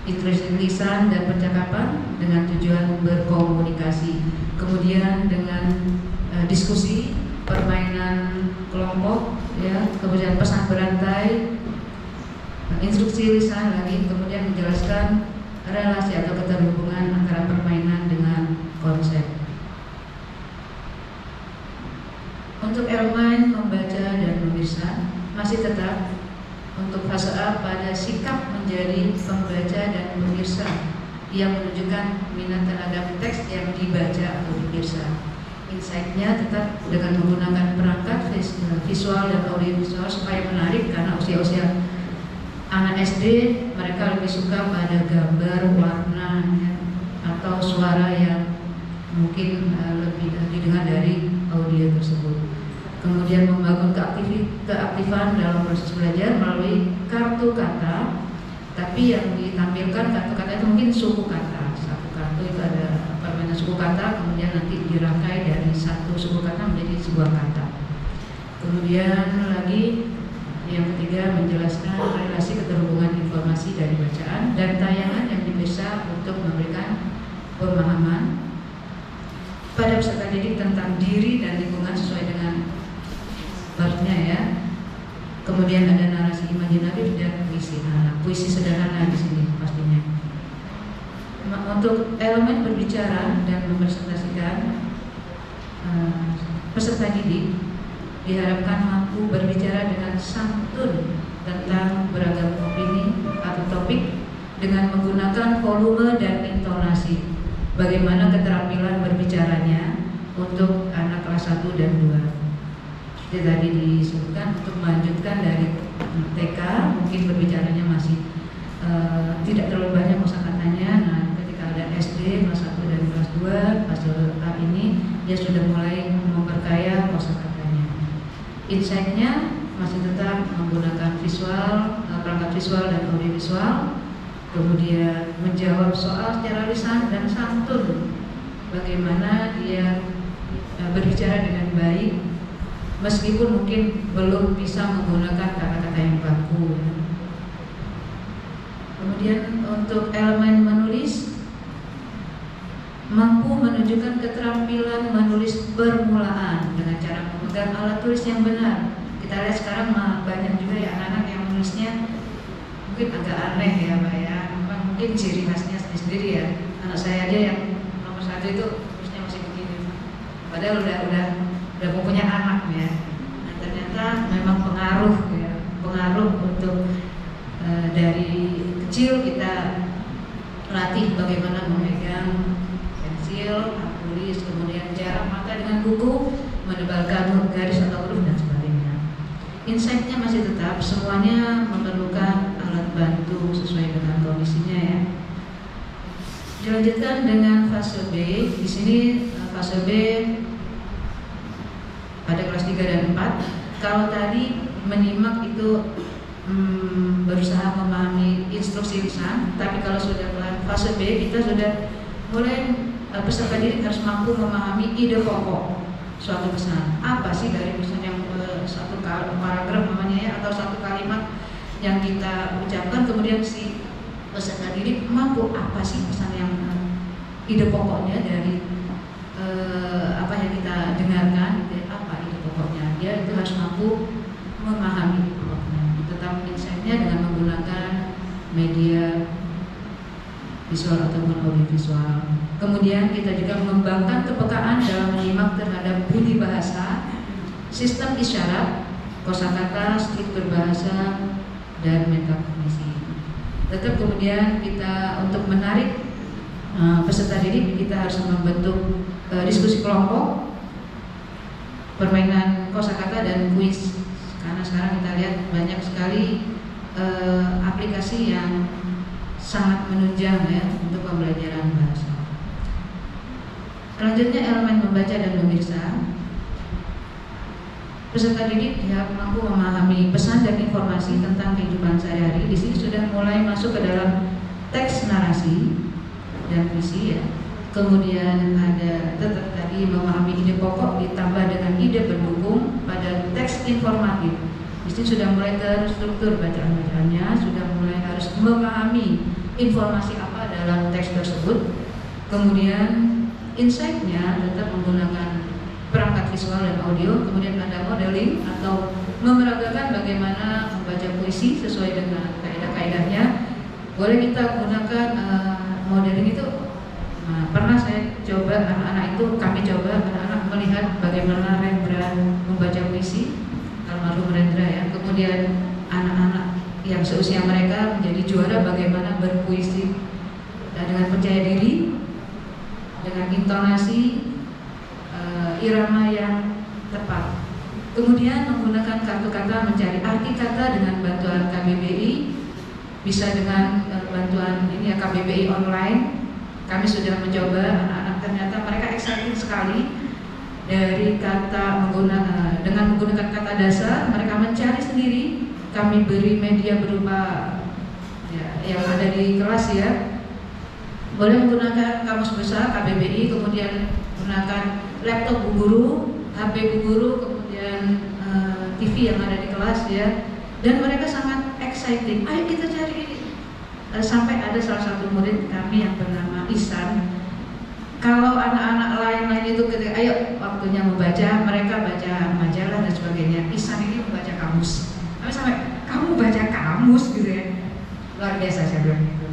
interaksi lisan dan percakapan dengan tujuan berkomunikasi. Kemudian dengan diskusi, permainan kelompok, ya, kemudian pesan berantai, instruksi lisan lagi, kemudian menjelaskan relasi atau keterhubungan antara permainan dengan konsep. Untuk elemen membaca dan memirsa masih tetap untuk fase A pada sikap menjadi pembaca dan pemirsa yang menunjukkan minat terhadap teks yang dibaca atau dimirsa. Insight-nya tetap dengan menggunakan perangkat visual dan audiovisual supaya menarik, karena usia-usia anak SD mereka lebih suka pada gambar, warna, ya, atau suara yang mungkin lebih didengar dari audio tersebut. Kemudian membangun keaktifan dalam proses belajar melalui kartu kata, tapi yang ditampilkan kartu kata itu mungkin suku kata. Satu kartu itu ada permainan suku kata, kemudian nanti dirangkai dari satu suku kata menjadi sebuah kata. Kemudian lagi yang ketiga, menjelaskan relasi keterhubungan informasi dari bacaan dan tayangan yang diperiksa untuk memberikan pemahaman pada peserta didik tentang diri dan lingkungan sesuai dengan partnya, ya. Kemudian ada narasi imajinatif dan puisi. Puisi sederhana di sini pastinya. Untuk elemen berbicara dan mempresentasikan, peserta didik diharapkan mampu berbicara dengan santun tentang beragam opini atau topik dengan menggunakan volume dan intonasi. Bagaimana keterampilan berbicaranya untuk anak kelas 1 dan 2. Seperti tadi disebutkan, untuk melanjutkan dari TK mungkin berbicaranya masih tidak terlalu banyak kosakatanya. Nah, ketika ada SD kelas 1 dan kelas 2 fase A ini dia sudah mulai memperkaya kosakatanya. Insight-nya masih tetap menggunakan visual, perangkat visual dan audiovisual, kemudian menjawab soal secara lisan dan santun, bagaimana dia berbicara dengan baik meskipun mungkin belum bisa menggunakan kata-kata yang baku. Kemudian untuk elemen menulis, mampu menunjukkan keterampilan menulis permulaan dengan cara memegang alat tulis yang benar. Kita lihat sekarang banyak juga ya anak-anak yang menulisnya mungkin agak aneh ya Pak ya, mungkin ciri khasnya sendiri ya. Anak saya aja yang nomor 1 itu tulisnya masih begini, padahal udah mempunyai anak ya. Nah, ternyata memang pengaruh ya, pengaruh untuk dari kecil kita latih bagaimana memegang pensil, tulis, kemudian jarak mata dengan buku, menebalkan garis atau huruf dan sebagainya. Insight-nya masih tetap semuanya memerlukan alat bantu sesuai dengan kondisinya ya. Dilanjutkan dengan fase B. Di sini fase B pada kelas 3 dan 4. Kalau tadi menyimak itu berusaha memahami instruksi lisan, tapi kalau sudah fase B kita sudah mulai peserta didik harus mampu memahami ide pokok suatu pesan. Apa sih dari pesan yang satu paragraf namanya ya, atau satu kalimat yang kita ucapkan, kemudian si peserta didik mampu apa sih pesan yang ide pokoknya dari apa yang kita dengarkan, apa ide pokoknya. Dia itu harus mampu memahami ide pokoknya. Tetap insight-nya dengan menggunakan media visual ataupun audiovisual. Kemudian kita juga mengembangkan kepekaan dalam menyimak terhadap bunyi bahasa, sistem isyarat, kosakata, struktur bahasa, dan metakognisi. Tetap kemudian kita untuk menarik peserta didik kita harus membentuk diskusi kelompok, permainan kosakata dan kuis. Karena sekarang kita lihat banyak sekali aplikasi yang sangat menunjang ya untuk pembelajaran bahasa. Selanjutnya elemen membaca dan memirsa. peserta didik dia mampu memahami pesan dan informasi tentang kehidupan sehari-hari. Di sini sudah mulai masuk ke dalam teks narasi dan visi ya. Kemudian ada tetap tadi memahami ide pokok ditambah dengan ide pendukung pada teks informatif. Di sini sudah mulai terstruktur bacaan-bacaannya, sudah mulai harus memahami informasi apa dalam teks tersebut. Kemudian insight-nya tetap menggunakan perangkat visual dan audio. Kemudian ada modeling atau memeragakan bagaimana membaca puisi sesuai dengan kaidah-kaidahnya. Boleh kita gunakan modeling itu. Nah, pernah saya coba anak-anak itu, kami coba anak-anak melihat bagaimana Rembrandt membaca puisi, almarhum Rendra ya. Kemudian anak-anak yang seusia mereka menjadi juara bagaimana berpuisi dengan percaya diri, dengan intonasi, irama yang tepat. Kemudian menggunakan kartu kata mencari arti kata dengan bantuan KBBI, bisa dengan bantuan ini ya KBBI online. Kami sudah mencoba, anak-anak ternyata mereka exciting sekali dari kata dengan menggunakan kata dasar. Mereka mencari sendiri. Kami beri media berupa ya, yang ada di kelas ya. Boleh menggunakan kamus besar KBBI, kemudian gunakan laptop bu guru, HP bu guru, kemudian TV yang ada di kelas ya. Dan mereka sangat exciting. Ayo kita cari ini. Sampai ada salah satu murid kami yang bernama Isan. Kalau anak-anak lain-lain itu ketika ayo waktunya membaca, mereka baca majalah dan sebagainya. Isan ini membaca kamus. Kami sampai kamu baca kamus gitu ya. Luar biasa saya bilang gitu.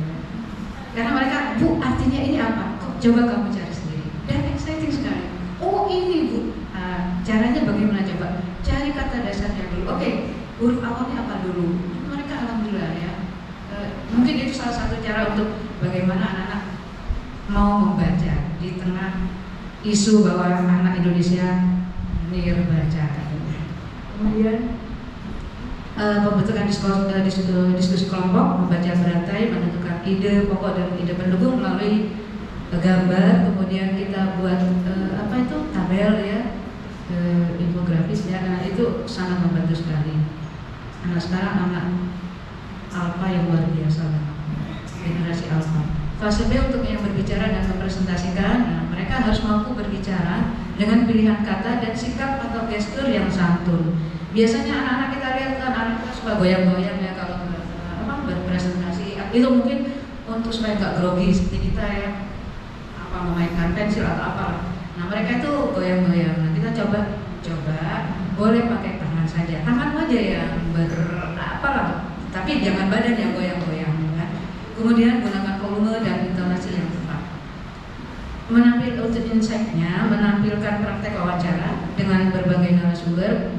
Karena mereka, Bu, artinya ini apa? Coba kamu cari sendiri. Dan exciting sekali. Oh ini Bu. Nah, caranya bagaimana coba? Cari kata dasarnya dulu. Oke, huruf awalnya apa dulu? Mereka alhamdulillah ya. Mungkin itu salah satu cara untuk bagaimana anak-anak mau membaca di tengah isu bahwa anak Indonesia nirbaca. Kemudian pembentukan diskusi kelompok, membaca berantai, menentukan ide pokok dan ide pendukung melalui gambar. Kemudian kita buat tabel ya, infografis ya. Nah itu sangat membantu sekali. Anak sekarang anak alpha yang luar biasa, generasi alpha. Fase B untuk yang berbicara dan mempresentasikan. Nah, mereka harus mampu berbicara dengan pilihan kata dan sikap atau gestur yang santun. Biasanya anak-anak kita lihat kan anak-anak suka goyang-goyang ya kalau berpresentasi. Itu mungkin untuk supaya nggak grogi seperti kita ya, memainkan pensil atau apa. Nah mereka itu goyang-goyang. Nah kita coba boleh pakai tangan saja, tangan aja yang tapi jangan badan yang goyang-goyang kan? Kemudian gunakan volume dan intonasi yang tepat. Untuk insight-nya, menampilkan praktek wawancara dengan berbagai narasumber.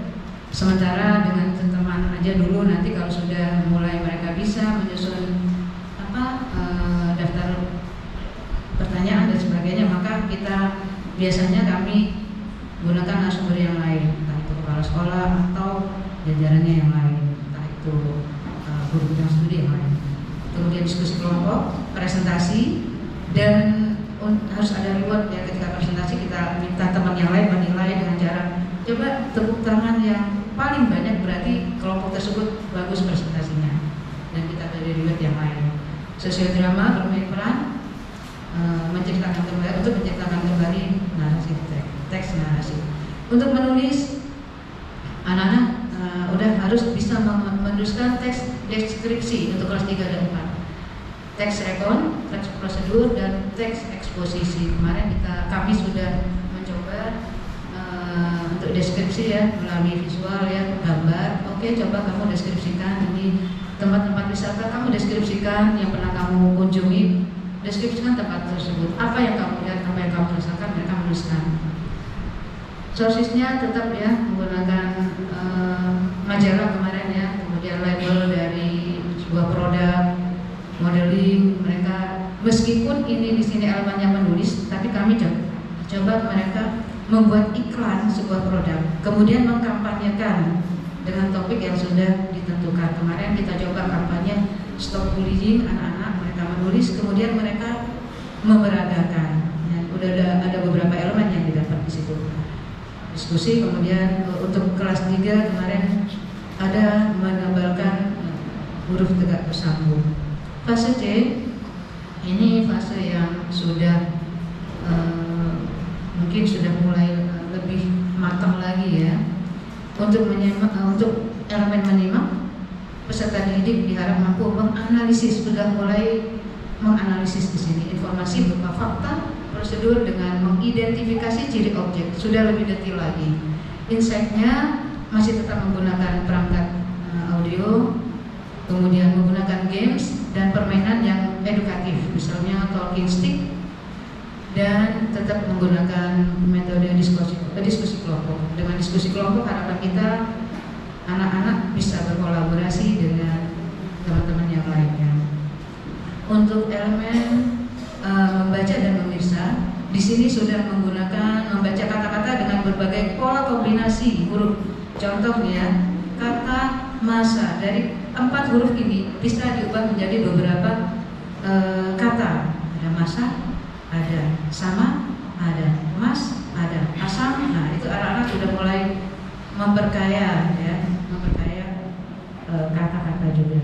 Sementara dengan teman aja dulu, nanti kalau sudah mulai mereka bisa menyusun daftar pertanyaan dan sebagainya, maka kita biasanya kami gunakan narasumber yang lain, entah itu kepala sekolah atau jajarannya yang lain, entah itu guru bidang studi yang lain. Kemudian diskusi kelompok, presentasi, dan harus ada reward ya ketika presentasi. Kita minta teman yang lain menilai dengan cara coba tepuk tangan yang paling banyak, berarti kelompok tersebut bagus presentasinya, dan kita beri reward yang lain. Sosiodrama bermain peran menceritakan kembali narasi teks narasi. Untuk menulis, anak-anak udah harus bisa menuliskan teks deskripsi untuk kelas 3 dan 4. Teks rekon, teks prosedur, dan teks eksposisi. Kemarin kami sudah mencoba untuk deskripsi ya melalui visual ya, gambar. Oke, coba kamu deskripsikan ini tempat-tempat wisata, kamu deskripsikan yang pernah kamu kunjungi, deskripsikan tempat tersebut, apa yang kamu lihat, apa yang kamu rasakan, mereka menuliskan. Sourcesnya tetap ya menggunakan majalah kemarin ya, kemudian label dari sebuah produk, modeling. Mereka meskipun ini di sini elemennya menulis, tapi kami coba mereka membuat iklan sebuah produk, kemudian mengkampanyekan dengan topik yang sudah ditentukan. Kemarin kita coba kampanye stop bullying anak-anak, mereka menulis, kemudian mereka memberagakan. Ya, udah ada beberapa elemen yang didapat di situ. diskusi. Kemudian untuk kelas 3 kemarin ada menebalkan huruf tegak bersambung. Fase C ini fase yang sudah mungkin sudah mulai lebih matang lagi ya. Untuk elemen menyimak, peserta didik diharap mampu menganalisis, sudah mulai menganalisis di sini informasi berupa fakta, prosedur dengan mengidentifikasi ciri objek, sudah lebih detail lagi. Insight-nya masih tetap menggunakan perangkat audio, kemudian menggunakan games dan permainan yang edukatif, misalnya talking stick, dan tetap menggunakan metode diskusi kelompok. Dengan diskusi kelompok harapan kita anak-anak bisa berkolaborasi dengan teman-teman yang lainnya. Untuk elemen membaca dan memirsa, di sini sudah menggunakan membaca kata-kata dengan berbagai pola kombinasi huruf. Contoh ya, kata masa dari 4 huruf ini bisa diubah menjadi beberapa kata. Ada masa, ada sama, ada mas, ada asam. Nah, itu anak-anak sudah mulai memperkaya ya, memperkaya kata-kata juga.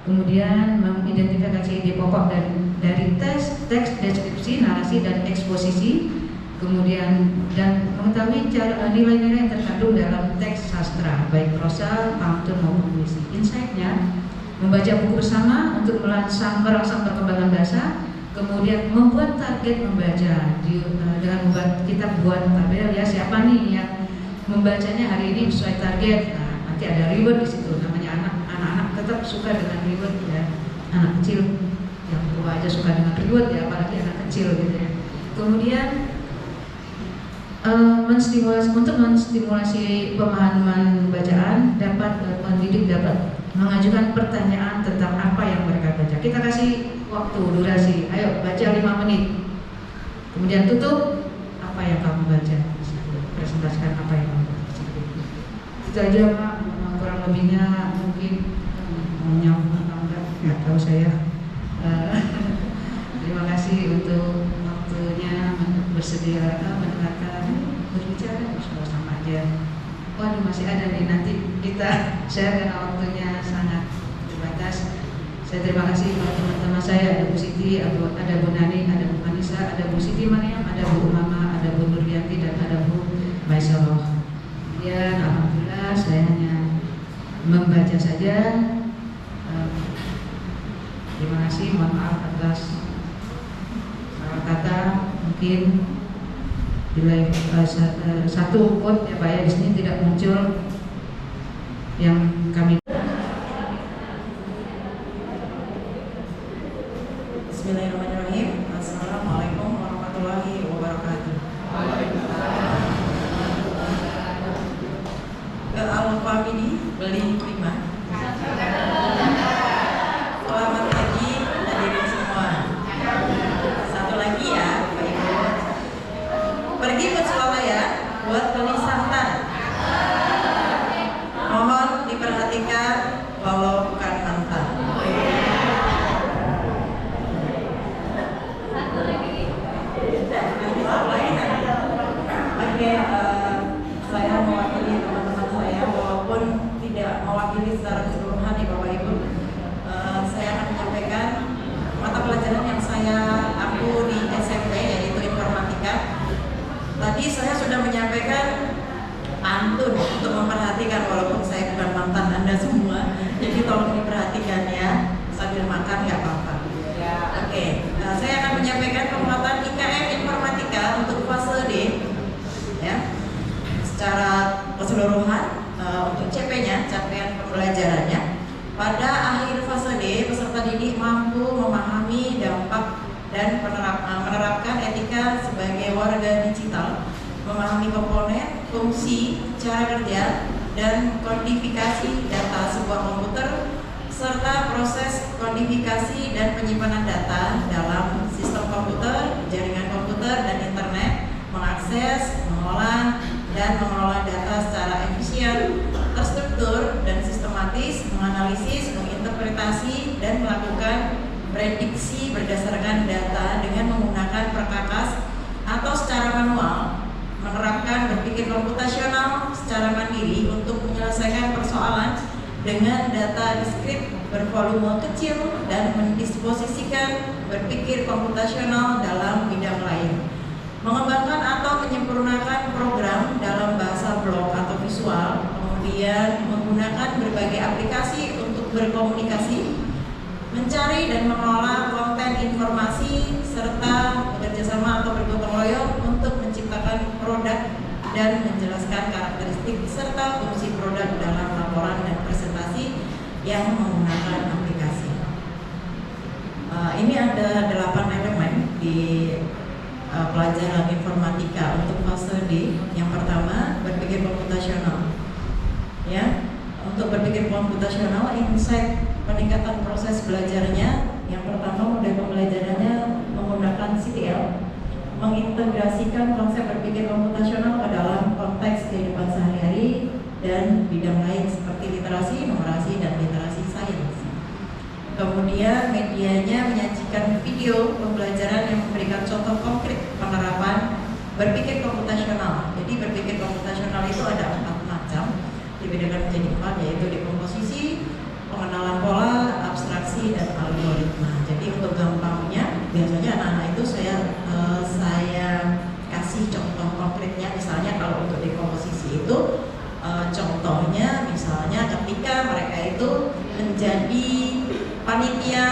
Kemudian mengidentifikasi ide pokok dari teks deskripsi, narasi dan eksposisi. Kemudian dan mengetahui nilai-nilai yang terkandung dalam teks sastra, baik prosa, pantun maupun puisi. Insight-nya membaca buku bersama untuk merangsang perkembangan bahasa. Kemudian membuat target membaca dengan membuat kita buat tabel ya, siapa nih yang membacanya hari ini sesuai target. Nah, nanti ada reward di situ. Namanya anak-anak tetap suka dengan reward ya. Anak kecil yang tua aja suka dengan reward ya, apalagi anak kecil gitu ya. Kemudian menstimulasi pemahaman bacaan, dapat pendidik dapat mengajukan pertanyaan tentang apa yang mereka baca. Kita kasih waktu durasi, ayo baca 5 menit. Kemudian tutup, apa yang kamu baca? Presentasikan apa yang kamu baca. Itu aja Pak, kurang lebihnya mungkin nyambung atau enggak, nggak tahu saya. Terima kasih untuk waktunya bersedia mendengarkan, berbicara sama aja. Waduh, masih ada nih, nanti kita share karena waktunya sangat terbatas. Saya terima kasih kepada teman-teman saya, ada Bu Siti, ada Bu Nani, ada Bu Manisa, ada Bu Siti Mariam, ada Bu Umama, ada Bu Nuryanti, dan ada Bu Maisaroh. Kemudian alhamdulillah saya hanya membaca saja. Terima kasih, mohon maaf atas salah kata. Mungkin bila satu quote ya Pak ya, di sini tidak muncul yang kami. Bismillahirrahmanirrahim. Assalamualaikum warahmatullahi wabarakatuh. Ke Al-Famidi beli prima. Selamat pagi hadirin semua. Satu lagi ya Pak Ibu. Pergi ke Surabaya buat beli santan. Mohon diperhatikan walau bukan mantan. Oke, saya mewakili teman-teman saya, walaupun tidak mewakili secara keseluruhan ya Bapak Ibu. Saya akan menyampaikan mata pelajaran yang saya ampu di SMP, yaitu informatika. Tadi saya sudah menyampaikan pantun untuk memperhatikan, walaupun saya bukan mantan Anda semua, jadi tolong diperhatikan ya, sambil makan nggak apa-apa. Oke, saya akan menyampaikan penguatan IKM informatika untuk fase D ya, secara keseluruhan. Untuk CP-nya, capaian pembelajarannya, pada akhir fase D peserta didik mampu memahami dampak dan menerapkan etika sebagai warga digital, memahami komponen, fungsi, cara kerja, dan kodifikasi data sebuah komputer, serta proses kodifikasi dan penyimpanan data dalam sistem komputer, jaringan komputer, dan internet, mengakses, mengolah, dan mengelola data secara efisien, terstruktur, dan sistematis, menganalisis, menginterpretasi, dan melakukan prediksi berdasarkan data dengan menggunakan perkakas atau secara manual, menerapkan berpikir komputasional secara mandiri untuk menyelesaikan persoalan dengan data diskrit bervolume kecil dan mendisposisikan berpikir komputasional dalam bidang lain. Mengembangkan atau menyempurnakan program dalam bahasa blok atau visual, kemudian menggunakan berbagai aplikasi untuk berkomunikasi, mencari dan mengelola konten informasi, serta bekerjasama atau bergotong royong untuk menciptakan produk dan menjelaskan karakteristik serta fungsi produk dalam laporan dan presentasi yang menggunakan aplikasi. Ini ada 8 elemen di pelajaran informatika untuk fase D. Yang pertama, berpikir komputasional. Ya, untuk berpikir komputasional, insight peningkatan proses belajarnya. Yang pertama, model pembelajarannya menggunakan CTL, mengintegrasikan konsep berpikir komputasional ke dalam konteks kehidupan sehari-hari dan bidang lain seperti literasi, numerasi, dan literasi sains. Kemudian medianya menyajikan video pembelajaran yang memberikan contoh konkret penerapan berpikir komputasional. Jadi berpikir komputasional itu ada 4 macam, dibedakan menjadi 4, yaitu dekomposisi, pengenalan pola, abstraksi, dan algoritma. Jadi untuk gampangnya, biasanya anak-anak itu saya kasih contoh konkretnya. Misalnya kalau untuk dekomposisi itu contohnya misalnya ketika mereka itu menjadi panitia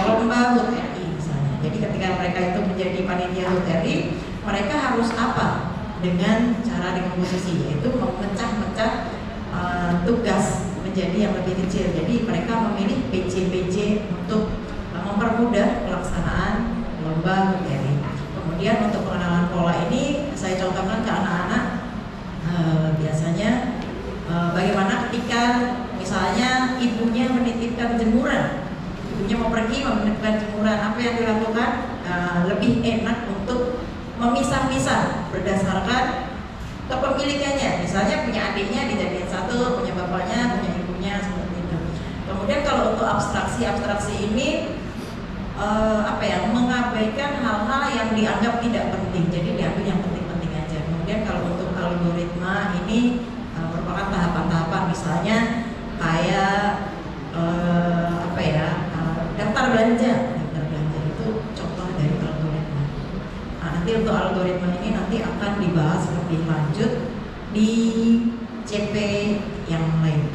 lomba HUT RI misalnya. Jadi ketika mereka itu menjadi panitia HUT RI, mereka harus apa dengan cara dekomposisi, yaitu memecah-mecah tugas menjadi yang lebih kecil. Jadi mereka memilih PJ untuk mempermudah pelaksanaan lomba HUT RI. Kemudian untuk pengenalan pola ini saya contohkan ke anak-anak biasanya bagaimana ketika misalnya ibunya menitipkan jemuran, ibunya mau pergi menitipkan jemuran, apa yang dilakukan? Lebih enak untuk memisah-misah berdasarkan kepemilikannya. Misalnya punya adiknya dijadiin satu, punya bapaknya, punya ibunya, seperti itu. Kemudian kalau untuk abstraksi ini mengabaikan hal-hal yang dianggap tidak penting, jadi diambil yang penting-penting aja. Kemudian kalau untuk algoritma ini merupakan tahapan-tahapan, misalnya kayak daftar belanja itu contoh dari algoritma. Nah, nanti untuk algoritma ini nanti akan dibahas lebih lanjut di CP yang lain.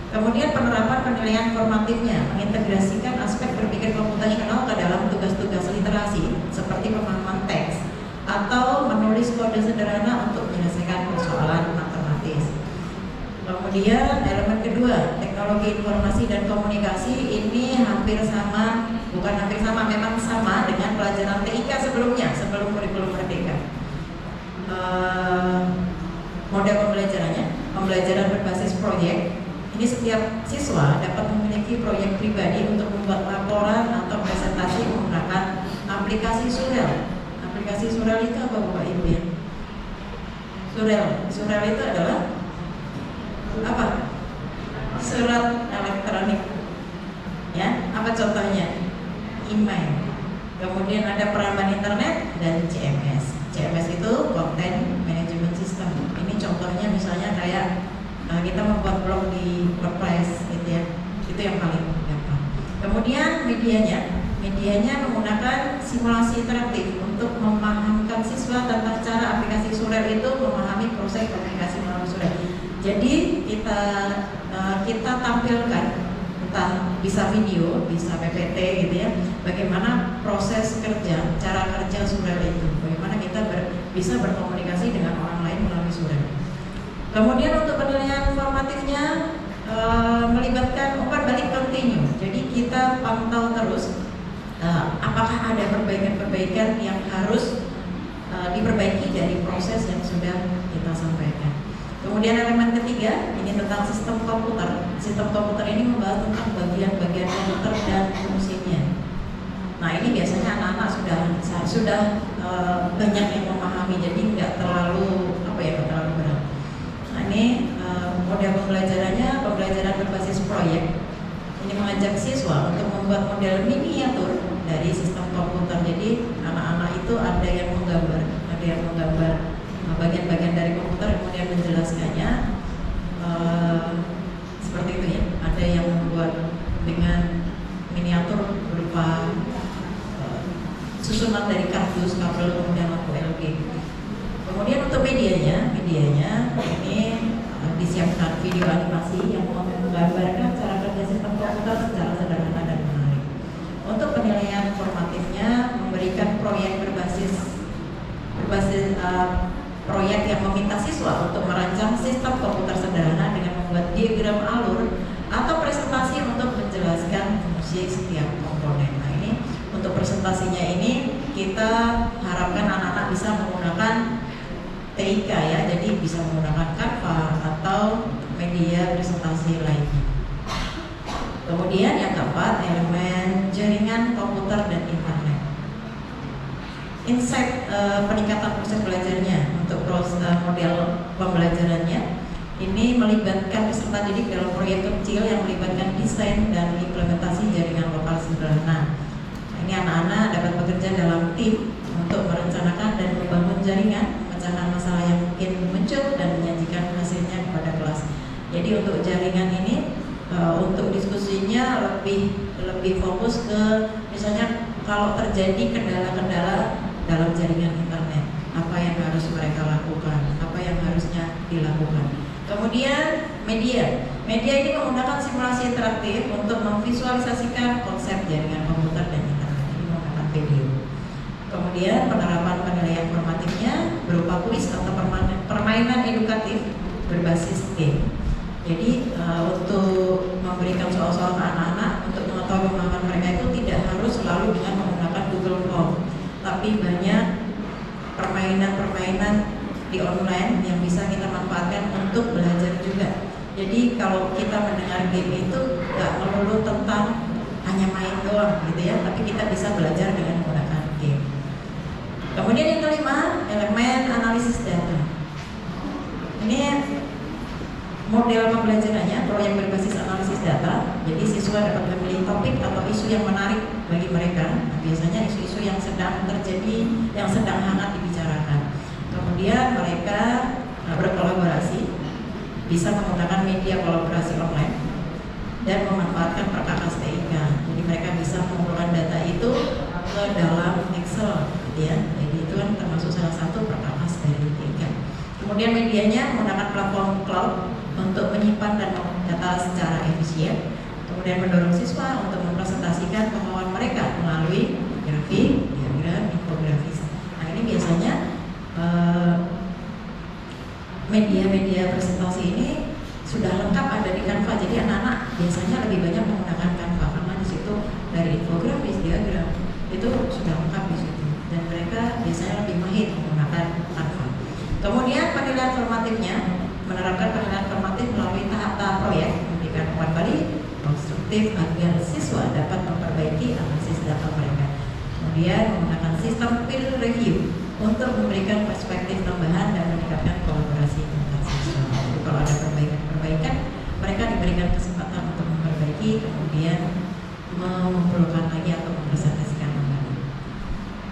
Kemudian penerapan penilaian formatifnya, mengintegrasikan aspek berpikir komputasional ke dalam tugas-tugas literasi seperti pemahaman teks atau menulis kode sederhana untuk menyelesaikan persoalan matematis. Kemudian elemen kedua, teknologi informasi dan komunikasi ini memang sama dengan pelajaran TIK sebelumnya, sebelum kurikulum merdeka. Model pembelajaran berbasis proyek. Ini setiap siswa dapat memiliki proyek pribadi untuk membuat laporan atau presentasi menggunakan aplikasi Surel. Aplikasi Surel itu apa Bapak Ibu ya? Surel itu adalah apa? Surat elektronik. Ya, apa contohnya? Email. Kemudian ada peramban internet dan CMS. CMS itu Content Management System. Ini contohnya misalnya kayak kita membuat blog di WordPress gitu ya. Itu yang paling gampang. Kemudian medianya menggunakan simulasi interaktif untuk memahamkan siswa tentang cara aplikasi Surel itu memahami proses komunikasi melalui Surel. Jadi kita tampilkan, entah bisa video, bisa PPT gitu ya, bagaimana proses kerja, cara kerja Surel itu, bagaimana kita bisa berkomunikasi dengan orang lain melalui Surel. Kemudian untuk penilaian formatifnya melibatkan umpan balik kontinu. Jadi kita pantau terus apakah ada perbaikan-perbaikan yang harus diperbaiki dari proses yang sudah kita sampaikan. Kemudian elemen ketiga, ini tentang sistem komputer. Sistem komputer ini membahas tentang bagian-bagian komputer dan fungsinya. Nah ini biasanya anak-anak sudah banyak yang memahami, jadi nggak terlalu berat. Nah ini model pembelajaran berbasis proyek. Ini mengajak siswa untuk membuat model miniatur dari sistem komputer. Jadi anak-anak itu ada yang menggambar bagian-bagian dari komputer kemudian menjelaskannya. Seperti itu ya, ada yang membuat dengan miniatur berupa susunan dari kardus, kabel, kemudian lampu LED. Kemudian untuk medianya ini disiapkan video animasi yang menggambarkan cara kerja sistem komputer secara sederhana dan menarik. Untuk penilaian formatifnya memberikan proyek berbasis proyek yang meminta siswa untuk merancang sistem komputer sederhana dengan membuat diagram alur atau presentasi untuk menjelaskan fungsi setiap komponen. Nah, ini untuk presentasinya ini kita harapkan anak-anak bisa menggunakan TIK ya, jadi bisa menggunakan Canva atau media presentasi lainnya. Kemudian yang keempat, elemen jaringan komputer dan internet. Insight peningkatan proses belajarnya untuk model pembelajarannya ini melibatkan peserta didik dalam proyek kecil yang melibatkan desain dan implementasi jaringan lokal sederhana. Ini anak-anak dapat bekerja dalam tim untuk merencanakan dan membangun jaringan, memecahkan masalah yang mungkin muncul dan menyajikan hasilnya kepada kelas. Jadi untuk jaringan ini untuk diskusinya lebih fokus ke misalnya kalau terjadi kendala-kendala dalam jaringan internet, apa yang harus mereka lakukan, apa yang harusnya dilakukan. Kemudian media ini menggunakan simulasi interaktif untuk memvisualisasikan konsep jaringan komputer dan internet. Ini menggunakan video. Kemudian penerapan penilaian formatifnya berupa kuis atau permainan edukatif berbasis game. Jadi untuk memberikan soal-soal ke anak-anak untuk mengetahui pemahaman mereka itu tidak harus selalu dengan menggunakan Google Form, tapi banyak permainan-permainan di online yang bisa kita manfaatkan untuk belajar juga. Jadi kalau kita mendengar game itu nggak melulu tentang hanya main doang gitu ya, tapi kita bisa belajar dengan menggunakan game. Kemudian yang kelima, elemen analisis data. Ini model pembelajarannya proyek berbasis analisis data. Jadi siswa dapat memilih topik atau isu yang menarik bagi mereka. Nah, biasanya isu-isu yang sedang terjadi, yang sedang hangat dibicarakan. Kemudian mereka berkolaborasi, bisa menggunakan media kolaborasi online dan memanfaatkan perkakas TIK. Jadi mereka bisa mengumpulkan data itu ke dalam Excel, gitu ya. Jadi itu kan termasuk salah satu perkakas dari TIK. Kemudian medianya menggunakan platform cloud untuk menyimpan dan data secara efisien. Kemudian mendorong siswa untuk mempresentasikan kemauan mereka melalui grafik, diagram, infografis. Nah ini biasanya media-media presentasi ini sudah lengkap ada di Canva. Jadi anak-anak biasanya lebih banyak menggunakan Canva karena di situ dari infografis, diagram itu sudah lengkap di situ dan mereka biasanya lebih mahir menggunakan Canva. Kemudian penilaian formatifnya menerapkan penilaian formatif melalui tahap-tahap proyek, memberikan umpan balik konstruktif agar siswa dapat memperbaiki analisis data mereka. Kemudian menggunakan sistem peer review untuk memberikan perspektif tambahan dan meningkatkan kolaborasi antar siswa. Jadi kalau ada perbaikan, mereka diberikan kesempatan untuk memperbaiki, kemudian mengumpulkan lagi atau mempresentasikan kembali.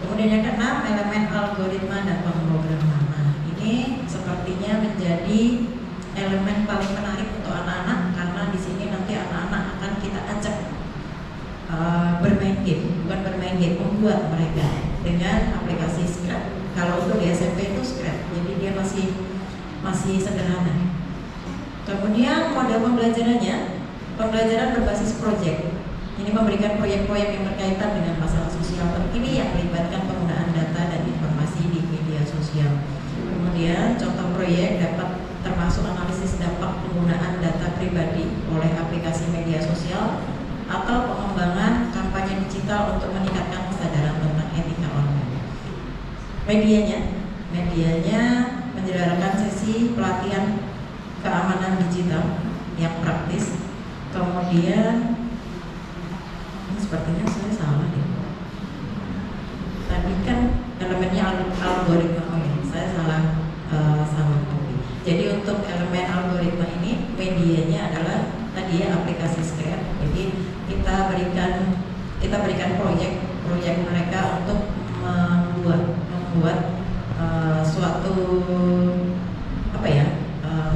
Kemudian yang keenam, elemen algoritma dan pemrograman. Nah, ini sepertinya menjadi elemen paling menarik untuk anak-anak karena di sini nanti anak-anak akan kita ajak bermain game, bukan bermain game, membuat mereka dengan aplikasi Scratch. Kalau untuk di SMP itu Scratch, jadi dia masih sederhana. Kemudian model pembelajaran berbasis proyek. Ini memberikan proyek-proyek yang berkaitan dengan masalah sosial terkini yang melibatkan penggunaan data dan informasi di media sosial. Kemudian contoh proyek dapat termasuk analisis dampak penggunaan data pribadi oleh aplikasi media sosial atau pengembangan kampanye digital untuk meningkatkan kesadaran tentang etika online. Medianya menyelenggarakan sesi pelatihan keamanan digital yang praktis. Kemudian ini sepertinya saya salah deh. Tadi kan elemennya algoritma, saya salah topik. Jadi untuk elemen algoritma ini medianya adalah tadi ya aplikasi Scratch. Jadi kita berikan proyek mereka untuk membuat suatu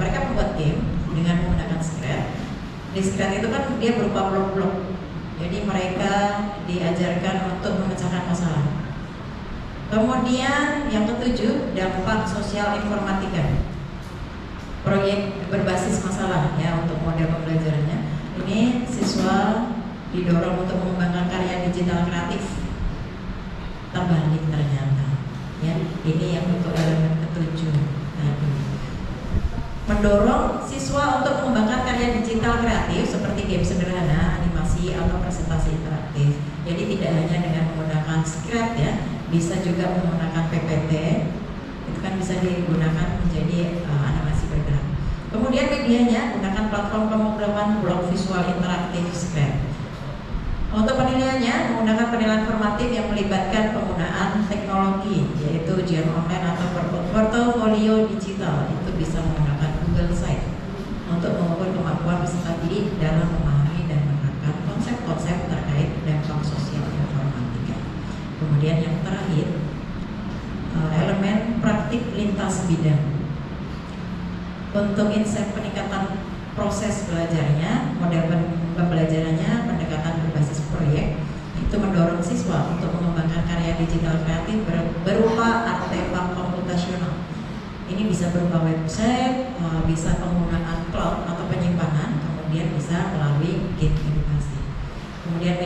mereka membuat game dengan menggunakan Scratch. Di Scratch itu kan dia berupa blok-blok. Jadi mereka diajarkan untuk memecahkan masalah. Kemudian yang ketujuh, dampak sosial informatika. Proyek berbasis masalah ya untuk model pembelajarannya. Ini siswa didorong untuk mengembangkan karya digital kreatif. Terbalik ternyata. Ya, ini yang untuk elemen ketujuh tadi. Mendorong siswa untuk mengembangkan karya digital kreatif seperti game sederhana, animasi atau presentasi interaktif. Jadi tidak hanya dengan menggunakan Scratch ya, bisa juga menggunakan PPT. Itu kan bisa digunakan menjadi animasi bergerak. Kemudian medianya gunakan platform pemrograman blok visual interaktif Scratch. Untuk penilaiannya menggunakan penilaian formatif yang melibatkan penggunaan teknologi, yaitu ujian online atau portofolio digital. Itu bisa menggunakan Google Site untuk mengukur kemampuan peserta didik dalam memahami dan menerapkan konsep-konsep terkait dampak sosial informatika. Kemudian yang terakhir, elemen praktik lintas bidang. Untuk insight peningkatan proses belajarnya, model pembelajarannya, pendekatan berbasis proyek, itu mendorong siswa untuk mengembangkan karya digital kreatif berupa artefak komputasional. Ini bisa berupa website, bisa penggunaan cloud atau penyimpanan, kemudian bisa melalui game edukasi. Kemudian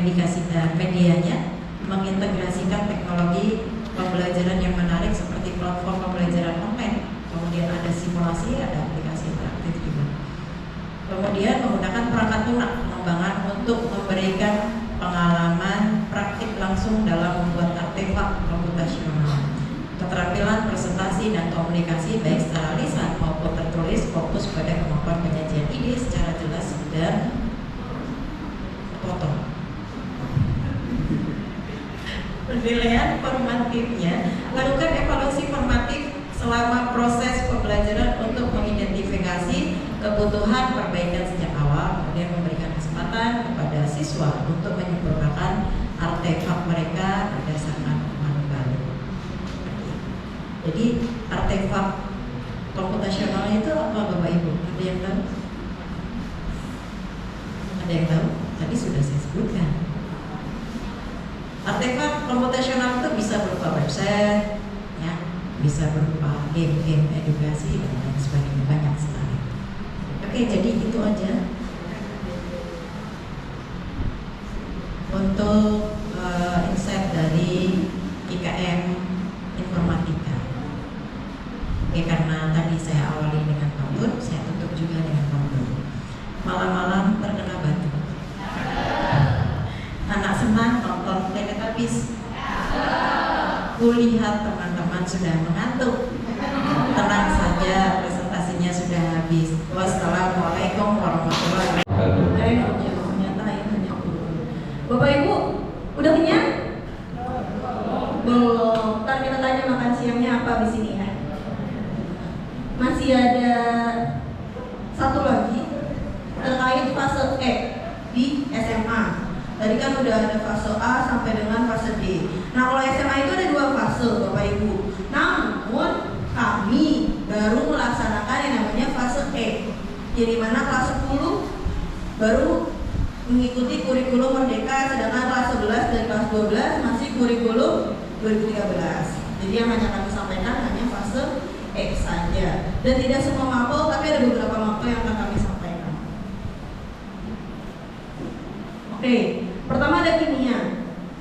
medianya mengintegrasikan teknologi pembelajaran yang menarik seperti platform pembelajaran online. Kemudian ada simulasi, ada aplikasi interaktif juga. Kemudian menggunakan perangkat lunak pengembangan untuk memberikan pengalaman praktik langsung dalam membuat artefak komputasional. Keterampilan presentasi dan komunikasi baik secara lisan maupun tertulis fokus pada kemampuan penyajian ide secara jelas dan foto. Penilaian formatifnya, lakukan evaluasi formatif selama proses pembelajaran untuk mengidentifikasi kebutuhan perbaikan sejak awal, kemudian memberikan kesempatan kepada siswa untuk menyempurnakan artefak mereka berdasarkan umpan balik. Jadi artefak komputasional itu apa Bapak Ibu? Ada yang tahu? Ada yang tahu? Tadi sudah saya sebutkan. Artefak komputasional itu bisa berupa website, ya, bisa berupa game-game edukasi dan lain sebagainya, banyak sekali. Oke, jadi itu aja untuk insight dari IKM Informatika. Oke, karena tadi saya awali dengan pantun, saya tutup juga dengan pantun. Malam-malam terkena batu. Anak senang nonton Teletubbies. Kulihat teman-teman sudah mengantuk. Tenang saja, presentasinya sudah habis. Wassalamualaikum warahmatullahi wabarakatuh. Bapak Ibu, udah kenyang? Belum. Ntar kita tanya makan siangnya apa di sini ya. Masih ada satu lagi terkait fase E di SMA. Tadi kan udah ada fase A sampai dengan fase D. Nah, kalau SMA itu ada dua fase, Bapak Ibu. Namun kami baru melaksanakan yang namanya fase E. Jadi mana kelas 10 baru mengikuti kurikulum Merdeka, sedangkan kelas 11 dan kelas 12 masih kurikulum 2013. Jadi yang hanya kami sampaikan hanya fase E saja. Dan tidak semua mapel, tapi ada beberapa mapel yang akan kami sampaikan. Oke, pertama ada kimia.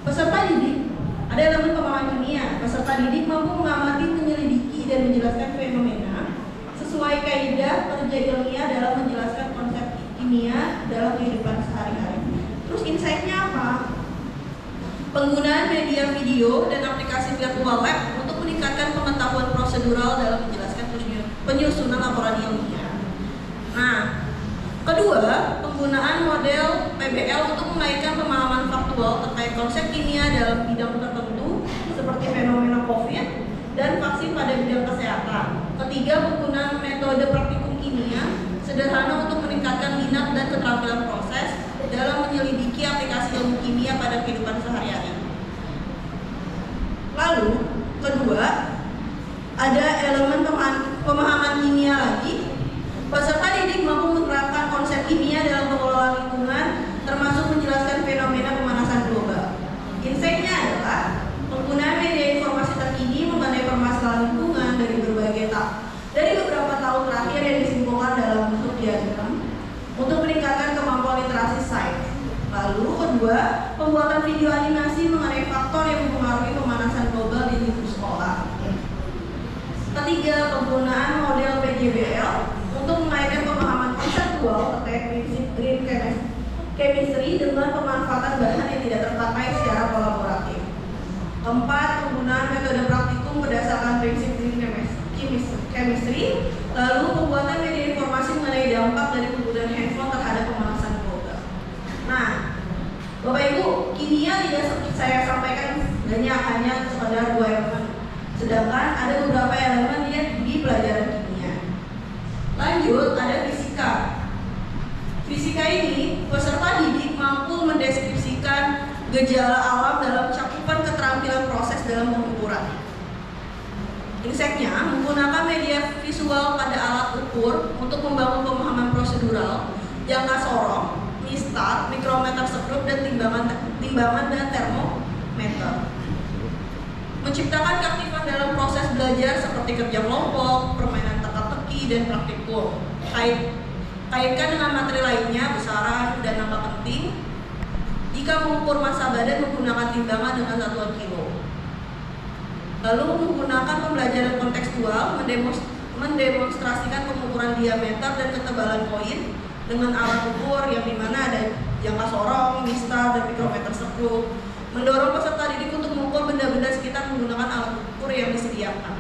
Peserta didik, ada elemen pemahaman kimia. Peserta didik mampu mengamati, menyelidiki, dan menjelaskan fenomena sesuai kaidah kerja ilmiah dalam menjelaskan konsep kimia dalam kehidupan sehari-hari. Terus insight-nya apa? Penggunaan media video dan aplikasi virtual lab untuk meningkatkan pengetahuan prosedural dalam menjelaskan penyusunan laporan ilmiah. Nah, kedua, penggunaan model PBL untuk menaikkan pemahaman faktual terkait konsep kimia dalam bidang tertentu seperti fenomena COVID dan vaksin pada bidang kesehatan. Ketiga, penggunaan metode praktikum kimia sederhana untuk meningkatkan minat dan keterampilan proses dalam menyelidiki aplikasi ilmu kimia pada kehidupan sehari-hari. Lalu, kedua, kedua, pembuatan video animasi mengenai faktor yang mempengaruhi pemanasan global di lingkup sekolah. Ketiga, penggunaan model PJBL untuk mengaitkan pemahaman konseptual terkait prinsip green chemistry dengan pemanfaatan bahan yang tidak terpakai secara kolaboratif. Keempat, penggunaan metode praktikum berdasarkan prinsip green chemistry, lalu pembuatan media informasi mengenai dampak dari penggunaan handphone terhadap pemanasan global. Nah, Bapak Ibu, kimia tidak seperti saya sampaikan banyak, hanya sekedar 2 elemen. Sedangkan ada beberapa elemen di pelajaran kimia. Lanjut, ada fisika. Fisika ini, peserta didik mampu mendeskripsikan gejala alam dalam cakupan keterampilan proses dalam pengukuran. Inseknya menggunakan media visual pada alat ukur untuk membangun pemahaman prosedural, jangka sorong, mistar, mikrometer sekrup, dan timbangan dan termometer. Menciptakan keaktifan dalam proses belajar seperti kerja kelompok, permainan teka-teki, dan praktikum. Kaitkan dengan materi lainnya, besaran dan angka penting. Jika mengukur massa badan menggunakan timbangan dengan satuan kilo. Lalu menggunakan pembelajaran kontekstual, mendemonstrasikan pengukuran diameter dan ketebalan koin dengan alat ukur yang dimana ada jangka sorong, mistar, dan mikrometer sekrup. Mendorong peserta didik untuk mengukur benda-benda sekitar menggunakan alat ukur yang disediakan.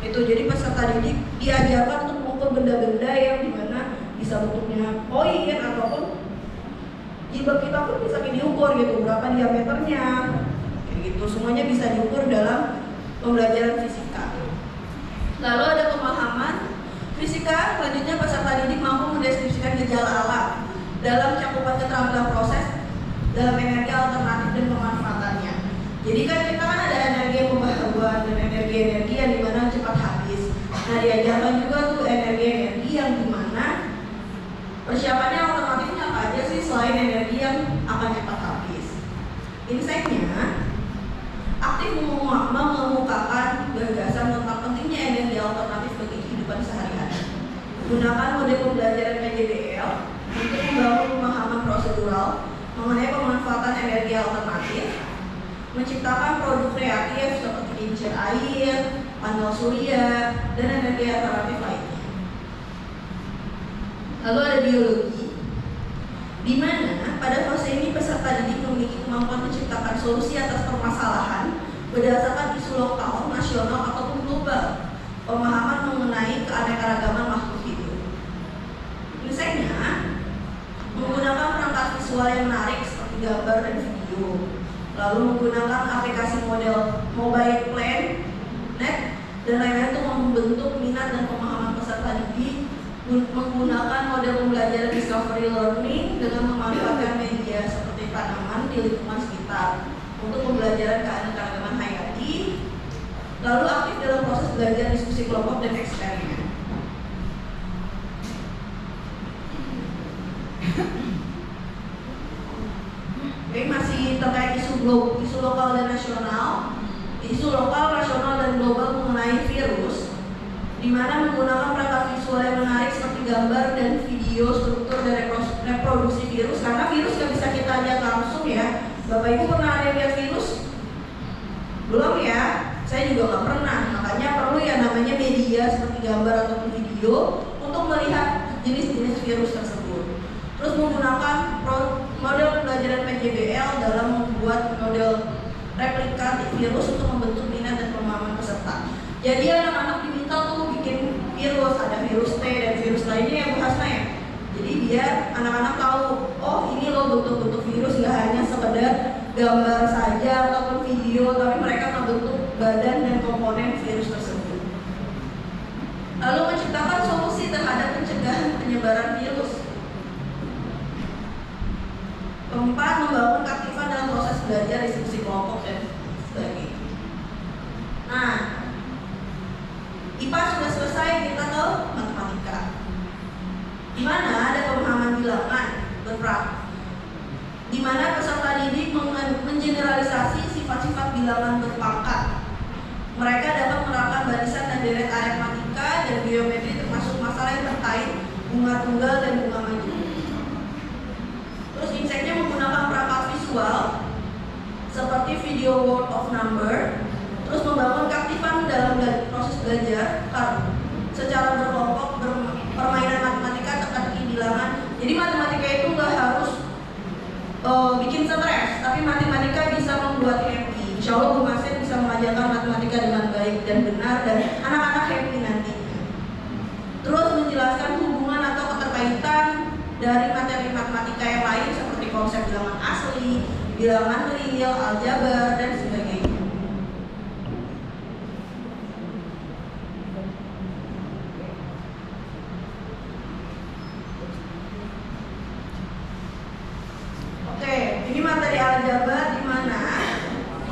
Itu jadi peserta didik diajarkan untuk mengukur benda-benda yang dimana bisa bentuknya koin ataupun jilbab kita pun bisa diukur gitu, berapa diameternya, kayak gitu. Semuanya bisa diukur dalam pembelajaran fisika. Lalu ada pemahaman fisika. Selanjutnya peserta didik mampu mendeskripsikan gejala alam dalam cakupan keterampilan proses dalam energi alternatif dan pemanfaatannya. Jadi kan kita kan ada energi yang pembaharuan dan energi-energi yang dimana cepat habis. Nah, diajarkan juga tuh energi-energi yang dimana persiapannya alternatifnya apa aja sih selain energi yang akan cepat habis. Inseknya aktif mengemukakan gagasan tentang pentingnya energi alternatif bagi kehidupan sehari-hari. Gunakan model pembelajaran PJBL untuk membangun pemahaman prosedural mengenai pemanfaatan energi alternatif, menciptakan produk kreatif seperti kincir air, panel surya, dan energi alternatif lainnya. Lalu ada biologi, di mana pada fase ini peserta didik memiliki kemampuan menciptakan solusi atas permasalahan berdasarkan isu lokal, nasional, ataupun global, pemahaman mengenai keanekaragaman makhluk hidup. Inseknya menggunakan perangkat visual yang menarik seperti gambar dan video, lalu menggunakan aplikasi model mobile plan, net, dan lain-lain untuk membentuk minat dan pemahaman peserta didik, menggunakan model pembelajaran discovery learning dengan memanfaatkan media seperti tanaman di lingkungan sekitar untuk pembelajaran keanekaragaman hayati, lalu aktif dalam proses belajar diskusi kelompok dan eksperimen. Oke, masih terkait isu lokal dan nasional, isu lokal, nasional, dan global mengenai virus, di mana menggunakan perangkat visual yang menarik seperti gambar dan video, struktur dan reproduksi virus. Karena virus nggak bisa kita lihat langsung ya. Bapak Ibu pernah ada yang lihat virus? Belum ya? Saya juga nggak pernah. Makanya perlu ya namanya media seperti gambar ataupun video untuk melihat jenis-jenis virus tersebut. Terus menggunakan model pembelajaran PJBL dalam membuat model replikatif virus untuk membentuk minat dan pemahaman peserta. Jadi anak-anak diminta tuh bikin virus, ada virus T dan virus lainnya yang bahasnya ya. Jadi biar anak-anak tahu, oh ini loh bentuk-bentuk virus, nggak hanya sekedar gambar saja ataupun video, tapi mereka membentuk badan dan komponen virus tersebut. Lalu menciptakan solusi terhadap pencegahan penyebaran virus. Keempat, membangun keaktifan dalam proses belajar diskusi kelompok dan sebagainya. Nah, IPA sudah selesai, kita ke matematika. Di mana ada pemahaman bilangan berpraktik, di mana peserta didik mengeneralisasi sifat-sifat bilangan berpangkat. Mereka dapat menerapkan barisan dan deret aritmatika dan geometri termasuk masalah yang terkait bunga tunggal dan bunga maju. Terus inseknya menggunakan world of number, terus membangun keaktifan dalam proses belajar secara berkelompok, permainan matematika teka-teki bilangan. Jadi matematika itu nggak harus bikin stres, tapi matematika bisa membuat happy. Insya Allah Bu Masen bisa mengajarkan matematika dengan baik dan benar, dan anak-anak happy nantinya. Terus menjelaskan hubungan atau keterkaitan dari materi matematika yang lain seperti konsep bilangan asli, bilangan real, aljabar, dan sebagainya. Oke, ini materi aljabar di mana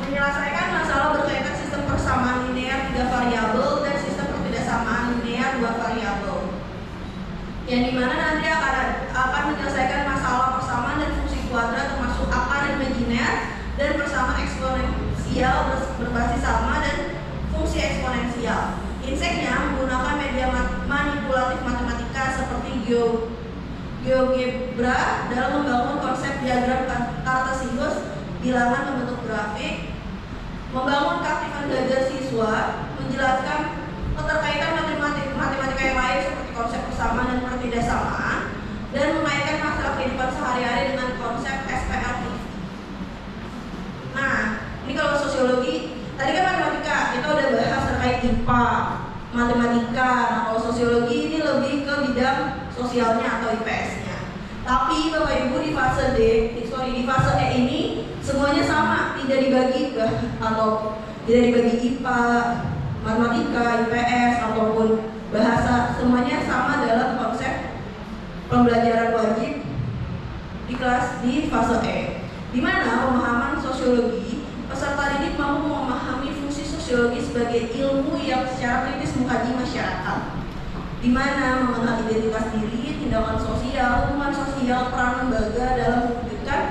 menyelesaikan masalah berkaitan sistem persamaan linear 3 variabel dan sistem pertidaksamaan linear 2 variabel. Yang dimana nanti akan menyelesaikan masalah persamaan dan fungsi kuadrat termasuk akar imajiner dan persamaan eksponensial berbasis sama dan fungsi eksponensial. Inseknya menggunakan media manipulatif matematika seperti GeoGebra dalam membangun konsep diagram Cartesius, bilangan membentuk grafik, membangun keaktifan belajar siswa, menjelaskan keterkaitan matematika yang lain seperti konsep persamaan dan pertidaksamaan, dan mengaitkan masalah kehidupan sehari-hari dengan konsep SPLV. Nah, ini kalau sosiologi, tadi kan matematika, kita udah bahas terkait IPA, matematika. Nah, kalau sosiologi ini lebih ke bidang sosialnya atau IPS-nya. Tapi Bapak Ibu di fase di fase E ini semuanya sama, tidak dibagi atau tidak dibagi IPA, matematika, IPS ataupun bahasa, semuanya sama dalam konsep pembelajaran wajib di kelas di fase E. Di mana pemahaman sosiologi, peserta didik mampu memahami fungsi sosiologi sebagai ilmu yang secara kritis mengkaji masyarakat, di mana mengenal identitas diri, tindakan sosial, hubungan sosial, peran lembaga dalam mewujudkan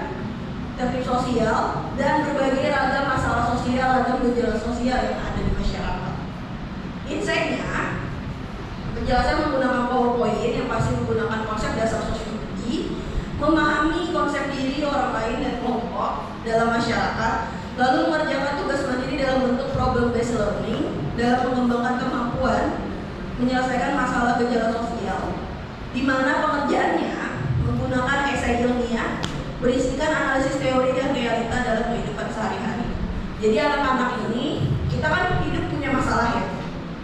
tertib sosial, dan berbagai ragam masalah sosial, ragam gejala sosial yang ada di masyarakat. Insightnya, penjelasan menggunakan PowerPoint yang pasti menggunakan konsep dasar sosiologi, memahami konsep diri orang lain dan kelompok dalam masyarakat, lalu mengerjakan tugas mandiri dalam bentuk problem based learning dalam mengembangkan kemampuan menyelesaikan masalah gejala sosial, di mana pengerjaannya menggunakan esai ilmiah berisikan analisis teori dan realita dalam kehidupan sehari-hari. Jadi anak-anak ini, kita kan hidup punya masalah ya.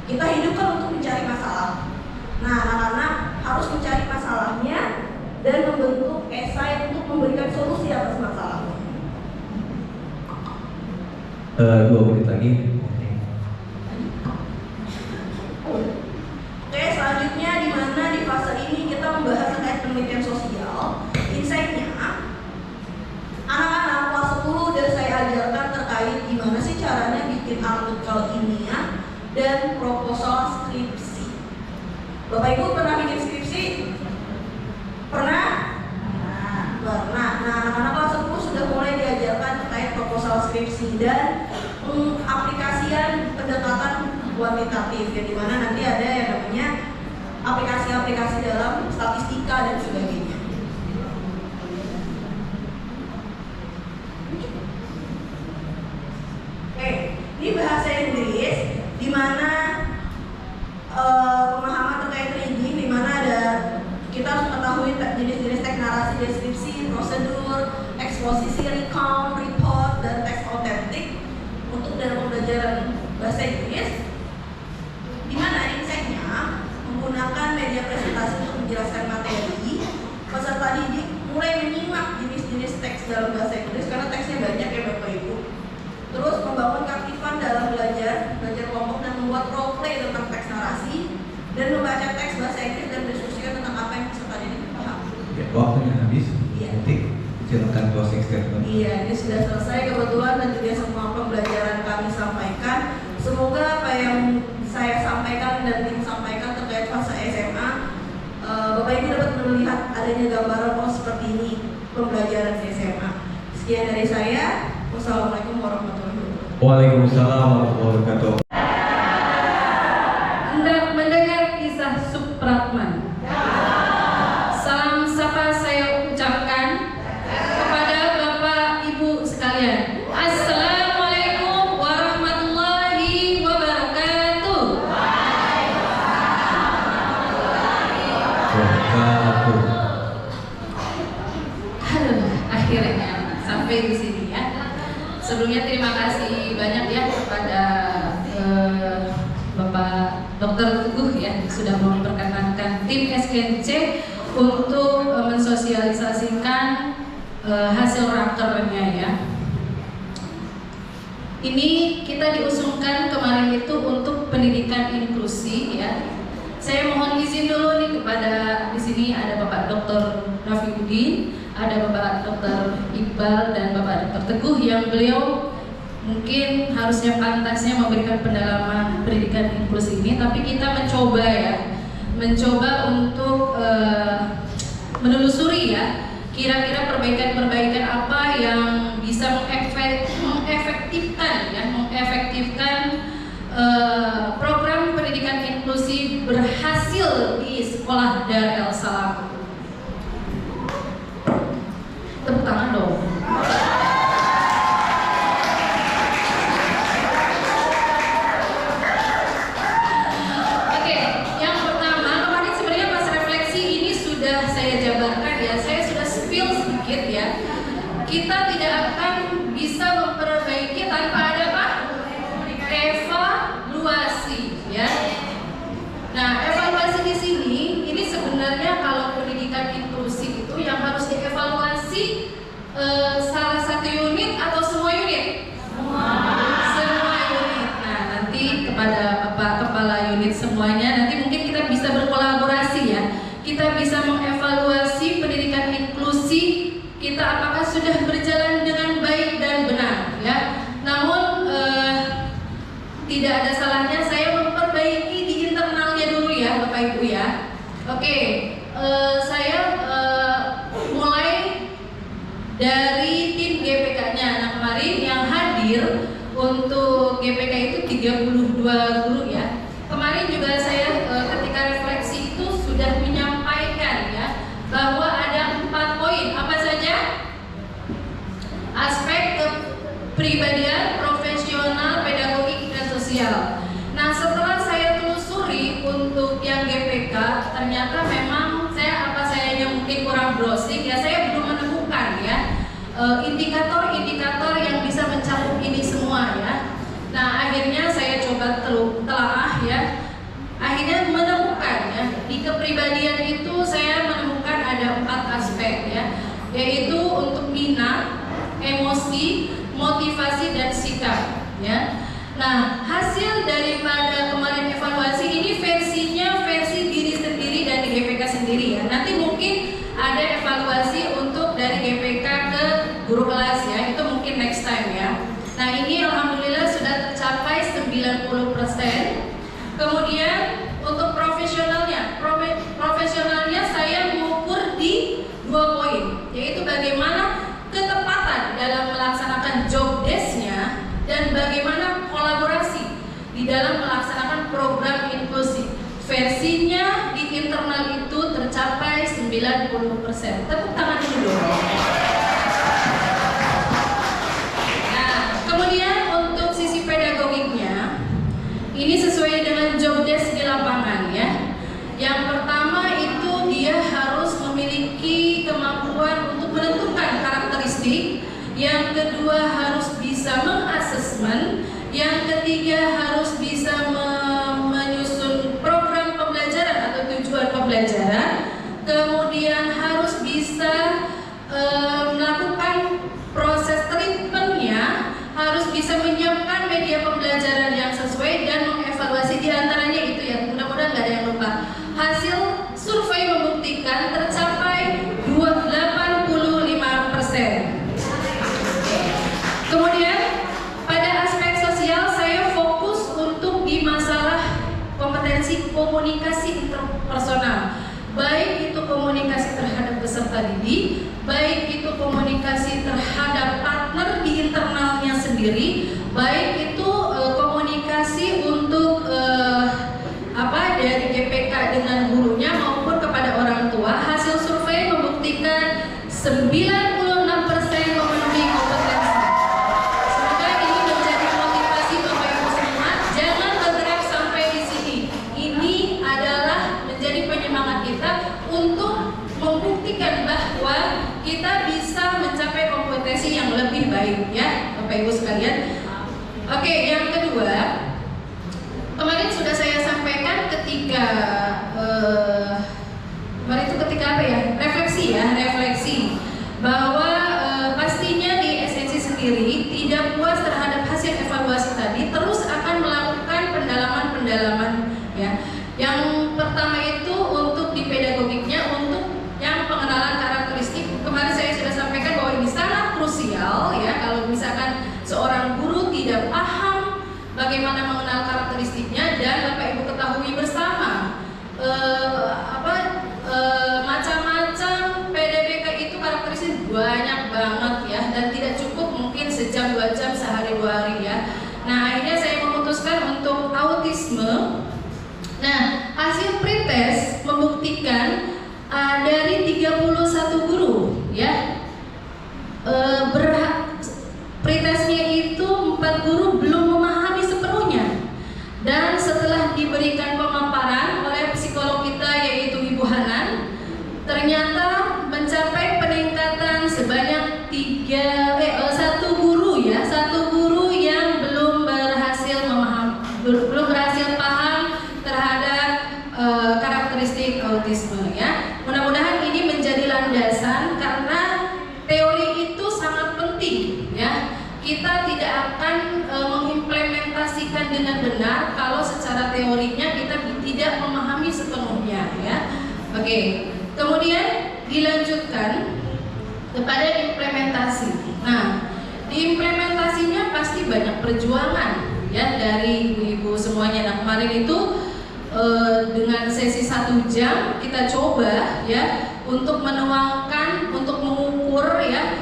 Kita hidup kan untuk mencari masalah. Nah, anak-anak harus mencari masalahnya dan membentuk esai untuk memberikan solusi atas masalahnya. 2 menit lagi. Oke, selanjutnya di mana di fase ini kita membahas terkait penelitian sosial. Insight-nya, anak-anak kelas 10 dan saya ajarkan terkait gimana sih caranya bikin artikel ilmiah dan proposal skripsi. Bapak Ibu pernah bikin skripsi? Pernah? Pernah. Nah, anak-anak kelas 10 sudah mulai diajarkan terkait proposal skripsi dan pengaplikasian pendekatan kuantitatif, yang dimana nanti ada yang namanya aplikasi-aplikasi dalam statistika dan sebagainya. Oke, ini bahasa Inggris, di mana pemahaman terkait reading, di mana ada kita harus mengetahui jenis-jenis teks narasi, deskripsi, prosedur, eksposisi, recount, report, dan teks autentik untuk dalam pembelajaran bahasa Inggris, di mana insight-nya menggunakan media presentasi untuk menjelaskan materi. Peserta didik mulai menyimak jenis-jenis teks dalam bahasa Inggris karena teksnya banyak ya Bapak Ibu. Terus membangun keaktifan dalam belajar kelompok dan membuat role play tentang teks narasi dan membaca teks bahasa Inggris dan diskusi tentang apa yang peserta didik paham. Ya, waktunya habis. Iya. Nanti silakan closing statement. Iya, ini sudah selesai kebetulan dan juga semua pembelajaran kami sampaikan. Semoga apa yang saya sampaikan dan tim sampaikan terkait fase SMA, Bapak Ibu dapat melihat adanya gambaran seperti ini pembelajaran di SMA. Sekian dari saya. Wassalamualaikum warahmatullahi wabarakatuh. Waalaikumsalam warahmatullahi wabarakatuh. Hendak mendengar kisah Supratman. Salam sapa saya ucapkan kepada Bapak Ibu sekalian. Assalamualaikum akhirnya sampai di sini ya. Sebelumnya terima kasih banyak ya kepada Bapak Dr. Teguh ya sudah memperkenalkan tim SKNC untuk mensosialisasikan hasil rakernya ya. Ini kita diusungkan kemarin itu untuk pendidikan inklusi ya. Saya mohon izin dulu nih kepada di sini ada Bapak Dr. Rafiuddin, ada Bapak Dr. Iqbal dan Bapak Dr. Teguh yang beliau mungkin harusnya pantasnya memberikan pendalaman pendidikan inklusi ini, tapi kita mencoba ya, mencoba untuk menelusuri ya, kira-kira perbaikan-perbaikan apa yang bisa mengefektifkan program pendidikan inklusi berhasil di sekolah Dar El Salam. Tepuk tangan dong. Oke, yang pertama kemarin sebenarnya pas refleksi ini sudah saya jabarkan ya, saya sudah spill sedikit ya. Kita tidak akan bisa memperbaiki tanpa ada apa? Evaluasi ya. Nah, evaluasi di sini ini sebenarnya kalau pendidikan inklusi itu yang harus dievaluasi salah satu unit atau semua unit? Semua unit. Nah, nanti kepada Bapak Kepala unit semuanya nanti mungkin kita bisa berkolaborasi ya. Kita bisa mengevaluasi pendidikan inklusi kita apakah sudah berjalan dengan baik dan benar ya. Namun tidak ada salahnya saya memperbaiki di internalnya dulu ya Bapak Ibu ya. Oke, saya mulai dari tim GPK-nya. Nah, kemarin yang hadir untuk GPK itu 32 guru ya. Kemarin juga saya ketika refleksi itu sudah menyampaikan ya bahwa ada 4 poin. Apa saja? Aspek kepribadian, profesional, pedagogik, dan sosial. Nah, setelah saya telusuri untuk yang GPK, ternyata memang saya mungkin kurang browsing ya, saya belum menemukan ya indikator-indikator yang bisa mencakup ini semua ya. Nah, akhirnya saya coba telaah ya, akhirnya menemukan ya di kepribadian itu saya menemukan ada 4 aspek ya, yaitu untuk minat, emosi, motivasi, dan sikap ya. Nah, hasil daripada kemarin evaluasi ini versinya versi diri sendiri dan di GPK sendiri ya. Nanti mungkin ada evaluasi untuk dari GPK ke guru kelas ya, itu mungkin next time ya. Nah, ini alhamdulillah sudah tercapai 90%. Kemudian untuk profesionalnya saya mengukur di 2 poin, yaitu bagaimana ketepatan dalam melaksanakan job desk-nya dan bagaimana kolaborasi di dalam melaksanakan program inklusi. Versinya di internal itu tercapai 90%. Tepuk tangan dulu. Nah, kemudian untuk sisi pedagogiknya ini sesuai dengan job desk di lapangan ya. Yang pertama itu dia harus memiliki kemampuan untuk menentukan karakteristik. Yang kedua harus bisa mengasesmen. Yang ketiga harus bisa menyusun program pembelajaran atau tujuan pembelajaran. Kemudian harus bisa melakukan proses treatmentnya, harus bisa menyiapkan media pembelajaran yang sesuai dan mengevaluasi. Diantaranya itu ya, mudah-mudahan nggak ada yang lupa. Hasil survei membuktikan tercapai 85%. Kemudian pada aspek sosial saya fokus untuk di masalah kompetensi komunikasi interpersonal, baik itu komunikasi terhadap peserta didik, baik itu komunikasi terhadap partner di internalnya sendiri, baik itu komunikasi untuk dari GPK dengan gurunya maupun kepada orang tua. Hasil survei membuktikan 96% memenuhi kompetensi. Semoga ini menjadi motivasi Bapak Ibu semua. Jangan bergerak sampai di sini. Ini adalah menjadi penyemangat kita untuk membuktikan bahwa kita bisa mencapai kompetensi yang lebih baik ya Bapak Ibu sekalian. Oke, yang kedua, kemarin sudah saya sampaikan ketika kemarin itu ketika apa ya? Refleksi bahwa pastinya di esensi sendiri tidak puas terhadap hasil evaluasi tadi, terus akan melakukan pendalaman ya. Yang pertama itu untuk di pedagogiknya, untuk yang pengenalan karakteristik. Kemarin saya sudah sampaikan bahwa ini sangat krusial ya, kalau misalkan seorang guru tidak paham bagaimana mengenal karakteristiknya, dan Bapak Ibu ketahui bersama macam-macam PDBK itu karakteristik banyak banget ya, dan tidak cukup mungkin sejam 2 jam sehari 2 hari ya. Nah, akhirnya saya memutuskan untuk autisme. Nah, hasil pretest membuktikan dari 31 guru ya, pretestnya itu 4 guru belum memahami sepenuhnya, dan setelah diberikan pemaparan oleh psikolog kita yaitu Ibu Hanan, ternyata mencapai peningkatan sebanyak 1 guru ya, 1 guru yang belum berhasil paham terhadap karakteristik autisme ya. Mudah-mudahan ini menjadi landasan, karena teori itu sangat penting ya. Kita tidak akan mengimplementasikan dengan benar kalau secara teorinya kita tidak memahami sepenuhnya ya. Oke, kemudian dilanjutkan kepada implementasi. Nah, di implementasinya pasti banyak perjuangan ya dari ibu-ibu semuanya. Nah, kemarin itu dengan sesi 1 jam kita coba ya untuk menuangkan, untuk mengukur ya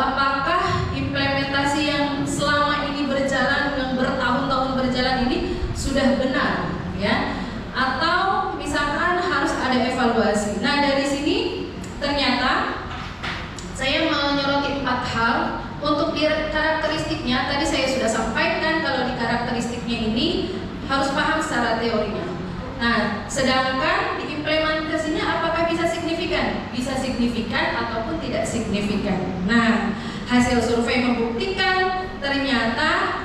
apakah implementasi yang selama ini berjalan, yang bertahun-tahun berjalan ini sudah benar ya, atau misalkan harus ada evaluasi. Nah, dari sini ternyata saya menyoroti 4 hal. Untuk di karakteristiknya tadi saya sudah sampaikan kalau di karakteristiknya ini harus paham secara teorinya. Nah, sedangkan di implementasinya apakah bisa signifikan? Bisa signifikan ataupun tidak signifikan. Nah, hasil survei membuktikan ternyata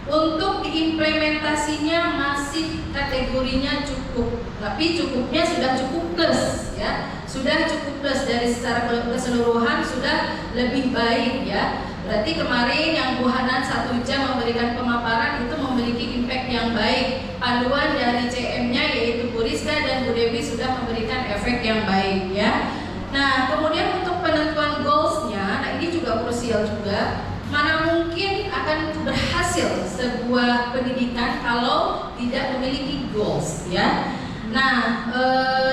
untuk diimplementasinya masih kategorinya cukup, tapi cukupnya sudah cukup plus ya, sudah cukup plus dari secara keseluruhan sudah lebih baik ya. Berarti kemarin yang Bu Hanan 1 jam memberikan pemaparan itu memiliki impact yang baik. Panduan dari CM-nya yaitu Bu Rizka dan Bu Dewi sudah memberikan efek yang baik ya. Nah, kemudian untuk penentuan goals-nya, nah ini juga krusial juga. Mana mungkin akan berhasil sebuah pendidikan kalau tidak memiliki goals ya. Nah,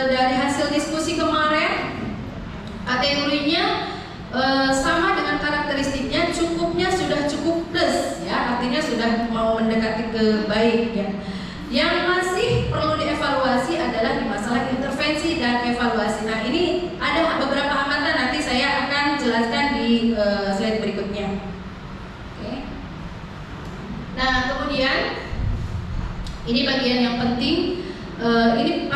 dari hasil diskusi kemarin, kategorinya sama dengan karakteristiknya, cukupnya sudah cukup plus ya, artinya sudah mau mendekati ke baik ya. Yang masih perlu dievaluasi adalah di masalah intervensi dan evaluasi. Nah, ini ada beberapa hambatan, nanti saya akan jelaskan di slide berikutnya. Oke. Nah, kemudian ini bagian yang penting, ini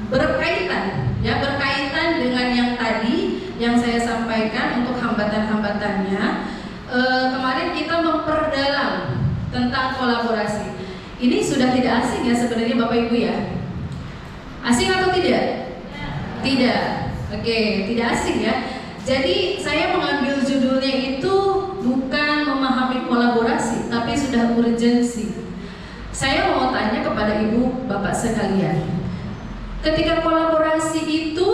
berkaitan ya, berkaitan dengan yang tadi yang saya sampaikan untuk hambatan-hambatannya. Kemarin kita memperdalam tentang kolaborasi. Ini sudah tidak asing ya sebenarnya Bapak Ibu ya. Asing atau tidak? Tidak. Oke, tidak asing ya. Jadi saya mengambil judulnya itu bukan memahami kolaborasi, tapi sudah urgensi. Saya mau tanya kepada Ibu Bapak sekalian. Ketika kolaborasi itu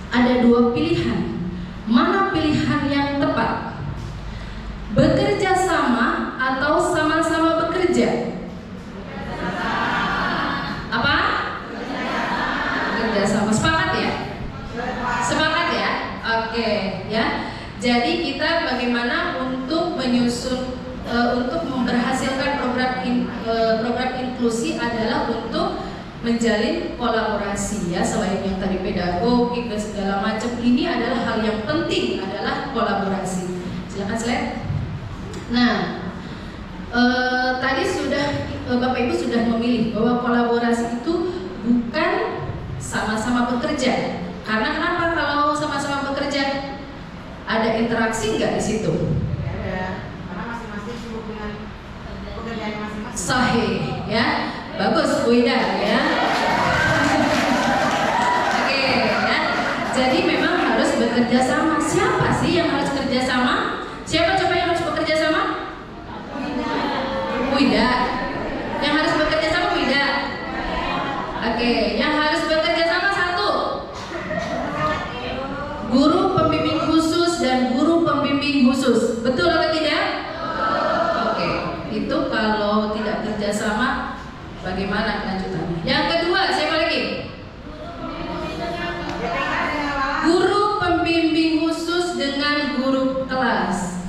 ada 2 pilihan. Mana pilihan yang tepat? Bekerja sama atau sama-sama bekerja? Apa? Bekerja sama. Sepakat ya? Sepakat ya? Oke ya. Jadi kita bagaimana untuk menyusun, untuk memberhasilkan program inklusi adalah untuk menjalin kolaborasi ya, selain yang tadi pedagogik dan segala macam, ini adalah hal yang penting adalah kolaborasi. Silakan slide. Nah, tadi sudah Bapak Ibu sudah memilih bahwa kolaborasi itu bukan sama-sama bekerja. Karena kenapa kalau sama-sama bekerja? interaksi nggak di situ? Karena masing-masing sibuk dengan pekerjaan masing-masing. Sahih, ya. Bagus Bu Ida, ya. Oke, ya. Jadi memang harus bekerja sama. Siapa sih yang harus bekerja sama? Siapa coba yang harus bekerja sama? Bu Ida. Yang harus bekerja sama Bu Ida. Oke, yang harus bekerja sama satu. Guru pembimbing khusus dan guru pembimbing khusus. Betul atau tidak? Oke, itu kalau tidak kerjasama, bagaimana kelanjutannya? Yang kedua, siapa lagi? Guru pembimbing khusus dengan guru kelas.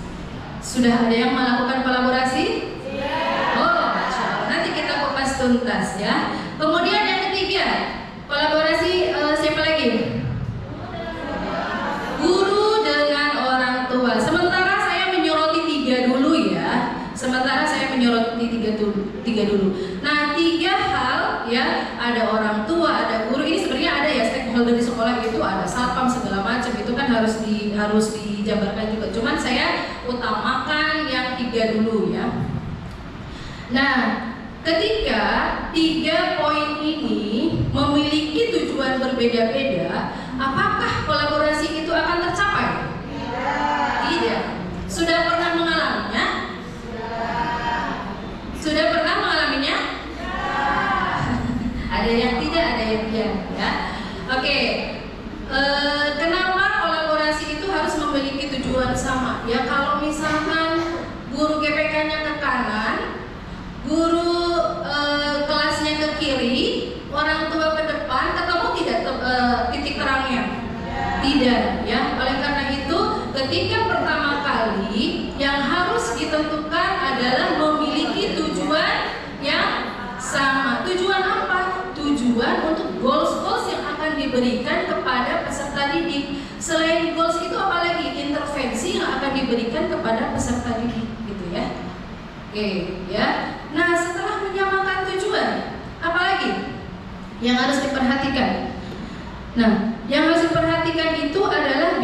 Sudah ada yang melakukan kolaborasi? Oh, Masya Allah. Nanti kita kupas tuntas ya. Kemudian yang ketiga, kolaborasi siapa lagi? Guru dengan orang tua. Sementara saya menyoroti tiga dulu ya. Tiga dulu. Nah, tiga hal ya, ada orang tua, ada guru. Ini sebenarnya ada ya, stakeholder di sekolah itu ada satpam segala macam, itu kan harus dijabarkan juga. Cuman saya utamakan yang tiga dulu ya. Nah, ketika tiga poin ini memiliki tujuan berbeda-beda, apakah kolaborasi itu akan tercapai? Tidak. Sudah pernah mengalaminya? Sudah pernah mengalaminya? Ada yang tidak, ada yang iya ya. Oke. Kenapa kolaborasi itu harus memiliki tujuan sama? Ya kalau misalkan guru GPK-nya ke kanan, guru kelasnya ke kiri, orang tua ke depan, ketemu tidak titik terangnya? Tidak ya. Oleh karena itu, ketika pertama kali yang harus ditentukan adalah memiliki tujuan yang sama. Tujuan apa? Tujuan untuk goals yang akan diberikan kepada peserta didik. Selain goals itu apalagi intervensi yang akan diberikan kepada peserta didik, gitu ya. Oke, ya. Nah, setelah menyamakan tujuan, apalagi yang harus diperhatikan? Nah, yang harus diperhatikan itu adalah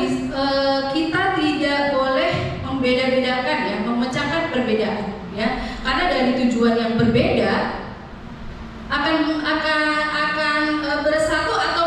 kita tidak boleh membeda-bedakan ya, memecahkan perbedaan ya. Karena dari tujuan yang berbeda akan bersatu atau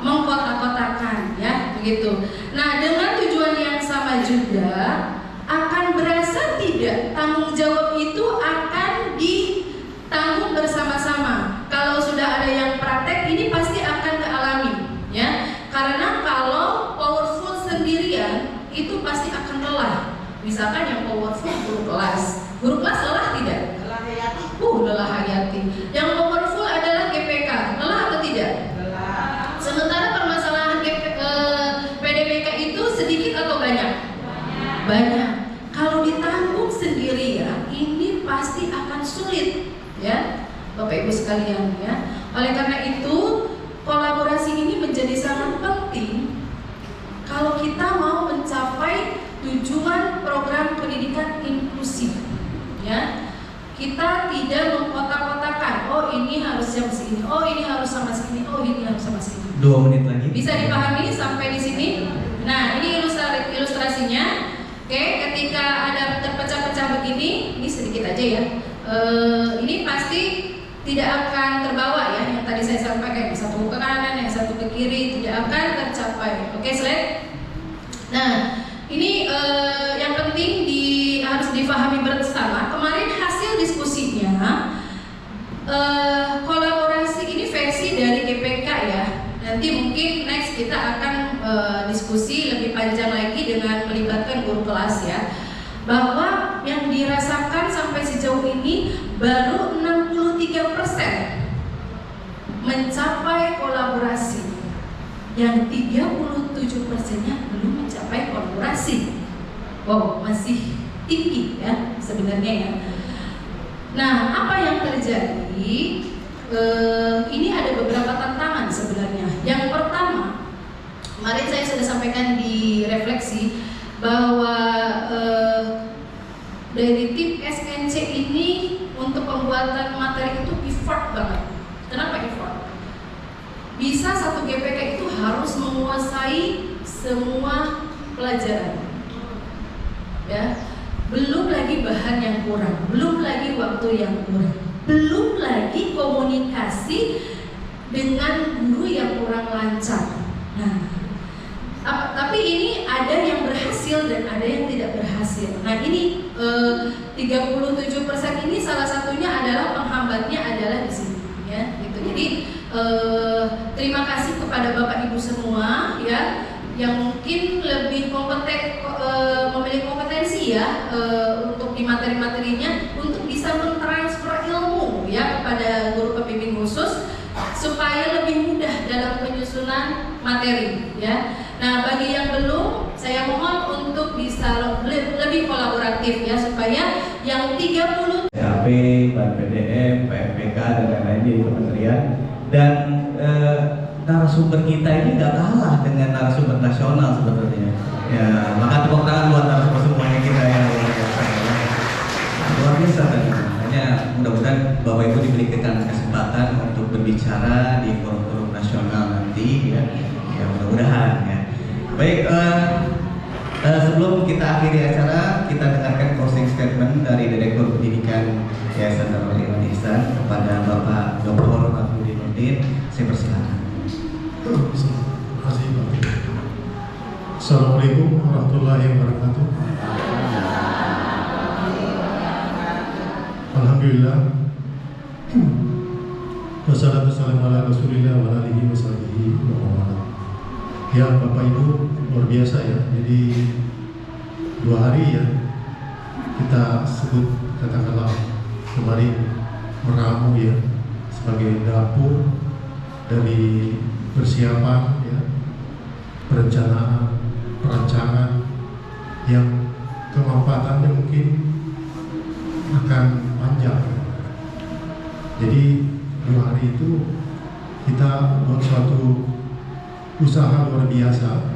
mengkotak-kotakan ya, begitu. Nah, dengan tujuan yang sama juga akan berasa tidak tanggung jawab itu akan ditanggung bersama-sama. Kalau sudah ada yang praktek, ini pasti akan kealami ya. Karena kalau powerful sendirian itu pasti akan lelah. Misalkan yang powerful guru kelas lelah tidak? Lelah hayati. Yang powerful adalah GPK, lelah atau tidak? Lelah. Sementara permasalahan PDPK itu sedikit atau banyak? Banyak. Kalau ditanggung sendirian, ini pasti akan sulit, ya, Bapak Ibu sekalian, ya. Oleh karena itu, kolaborasi ini menjadi sangat penting kalau kita mau mencapai tujuan program pendidikan inklusif, ya. Kita tidak mengkotak-kotakan, oh ini harus yang sini, oh ini harus sama sini, oh ini harus sama sini. 2 menit lagi. Bisa dipahami sampai di sini? Nah, ini ilustrasinya. Oke, ketika ada terpecah-pecah begini, ini sedikit aja ya. Ini pasti tidak akan terbawa ya. Yang tadi saya sampaikan, yang satu ke kanan, yang satu ke kiri, tidak akan tercapai. Oke, slide. Nah, ini yang penting harus difahami bersama. Kemarin hasil diskusinya, kolaborasi ini versi dari GPK ya. Nanti mungkin next kita akan diskusi lebih panjang lagi dengan melibatkan guru kelas ya. Bahwa yang dirasakan sampai sejauh ini baru 63% mencapai kolaborasi. Yang 37%-nya belum mencapai kolaborasi. Wow, masih tinggi ya sebenarnya ya. Nah, apa yang terjadi? Ini ada beberapa tantangan sebenarnya. Yang pertama, kemarin saya sudah sampaikan di refleksi bahwa dari tim SNC ini untuk pembuatan materi itu effort banget. Kenapa effort? Bisa satu GPK itu harus menguasai 100 semua pelajaran. Ya, belum lagi bahan yang kurang, belum lagi waktu yang kurang, belum lagi komunikasi dengan guru yang kurang lancar. Nah, tapi ini ada yang berhasil dan ada yang tidak berhasil. Nah, ini 37% ini salah satunya adalah penghambatnya adalah di sini, ya. Gitu. Jadi terima kasih kepada Bapak Ibu semua, ya, yang mungkin lebih memiliki kompetensi, ya, untuk di materi-materinya untuk bisa mentransfer ilmu, ya, kepada guru pembimbing khusus supaya lebih mudah dalam penyusunan materi, ya. Nah, bagi yang belum, saya mohon untuk bisa lebih kolaboratif, ya, supaya yang 30 PHP, PDM, PMPK dan lain-lain di kementerian. Dan narasumber kita ini nggak kalah dengan narasumber nasional sebetulnya. Ya, maka tepuk tangan buat narasumber semuanya kita yang luar biasa tadi. Makanya mudah-mudahan Bapak Ibu diberikan kesempatan untuk berbicara di forum-forum nasional nanti, ya. Ya, mudah-mudahan, ya. Baik, sebelum kita akhiri acara, kita dengarkan closing statement dari Direktur Pendidikan Yayasan Darul Iman Ihsan kepada Bapak Dr. Afudin Nurdin. Saya persilakan. Terima kasih Pak. Assalamualaikum warahmatullahi wabarakatuh. Alhamdulillah. Wassalatu wassalamu ala Rasulillah wa alihi washabihi wa man. Ya, Bapak Ibu, luar biasa, ya. Jadi 2 hari, ya, kita sebut katakanlah kemarin meramu, ya, sebagai dapur dari persiapan, ya, perencanaan, perancangan yang kemanfaatannya mungkin akan panjang. Jadi 2 hari itu kita buat suatu usaha luar biasa.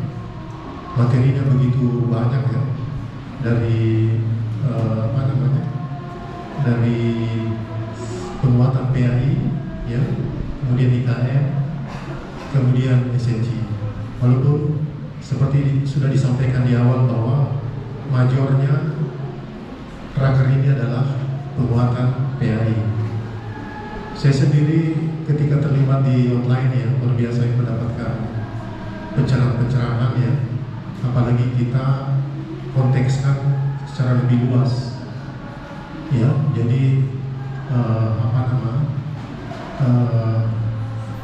Materinya begitu banyak, ya, dari dari penguatan PAI, ya, kemudian IKM, kemudian SNG. Walaupun seperti sudah disampaikan di awal bahwa majornya raker ini adalah penguatan PAI. Saya sendiri ketika terlibat di online, ya, luar biasa yang mendapatkan pencerahan-pencerahan, ya, apalagi kita kontekskan secara lebih luas, ya. Jadi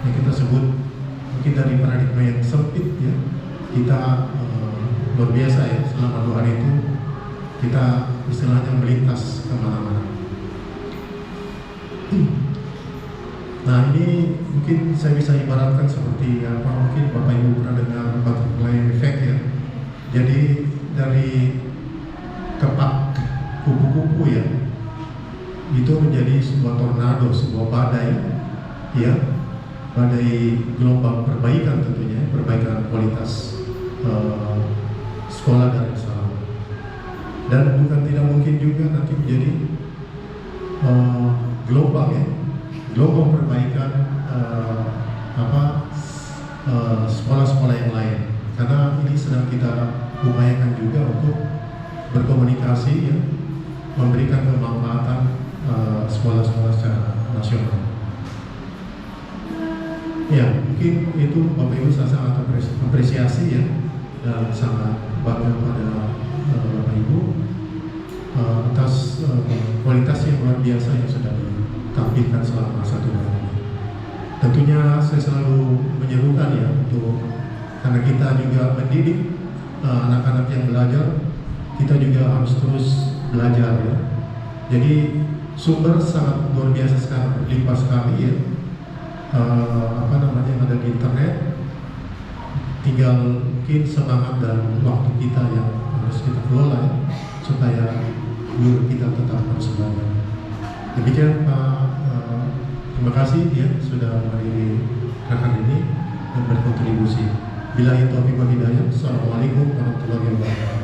yang kita sebut mungkin dari paradigma yang sempit, ya, kita luar biasa, ya, selama 2 hari itu kita istilahnya melintas kemana-mana. Nah, ini mungkin saya bisa ibaratkan seperti apa, mungkin Bapak Ibu pernah dengar butterfly effect, ya. Jadi dari kepak kupu-kupu, ya, itu menjadi sebuah tornado, sebuah badai, ya, badai gelombang perbaikan tentunya, perbaikan kualitas sekolah Darussalam. Dan bukan tidak mungkin juga nanti menjadi gelombang, ya, gelombang perbaikan sekolah-sekolah yang lain. Karena ini sedang kita upayakan juga untuk berkomunikasi, ya, memberikan kemanfaatan sekolah-sekolah secara nasional. Ya, mungkin itu Bapak Ibu saya sangat apresiasi, ya, dan sangat bangga pada Bapak Ibu atas kualitas yang luar biasa yang sudah ditampilkan selama 1 hari. Tentunya saya selalu menyerukan, ya, untuk karena kita juga mendidik anak-anak yang belajar, kita juga harus terus belajar, ya. Jadi sumber sangat luar biasa sekarang, berlimpah sekali, ya. Yang ada di internet, tinggal mungkin semangat dan waktu kita yang harus kita kelola, ya, supaya guru kita tetap harus belajar. Demikian Pak, terima kasih, ya, sudah menghadiri rekan ini dan berkontribusi. Billahi taufiq wal hidayah. Assalamualaikum warahmatullahi wabarakatuh.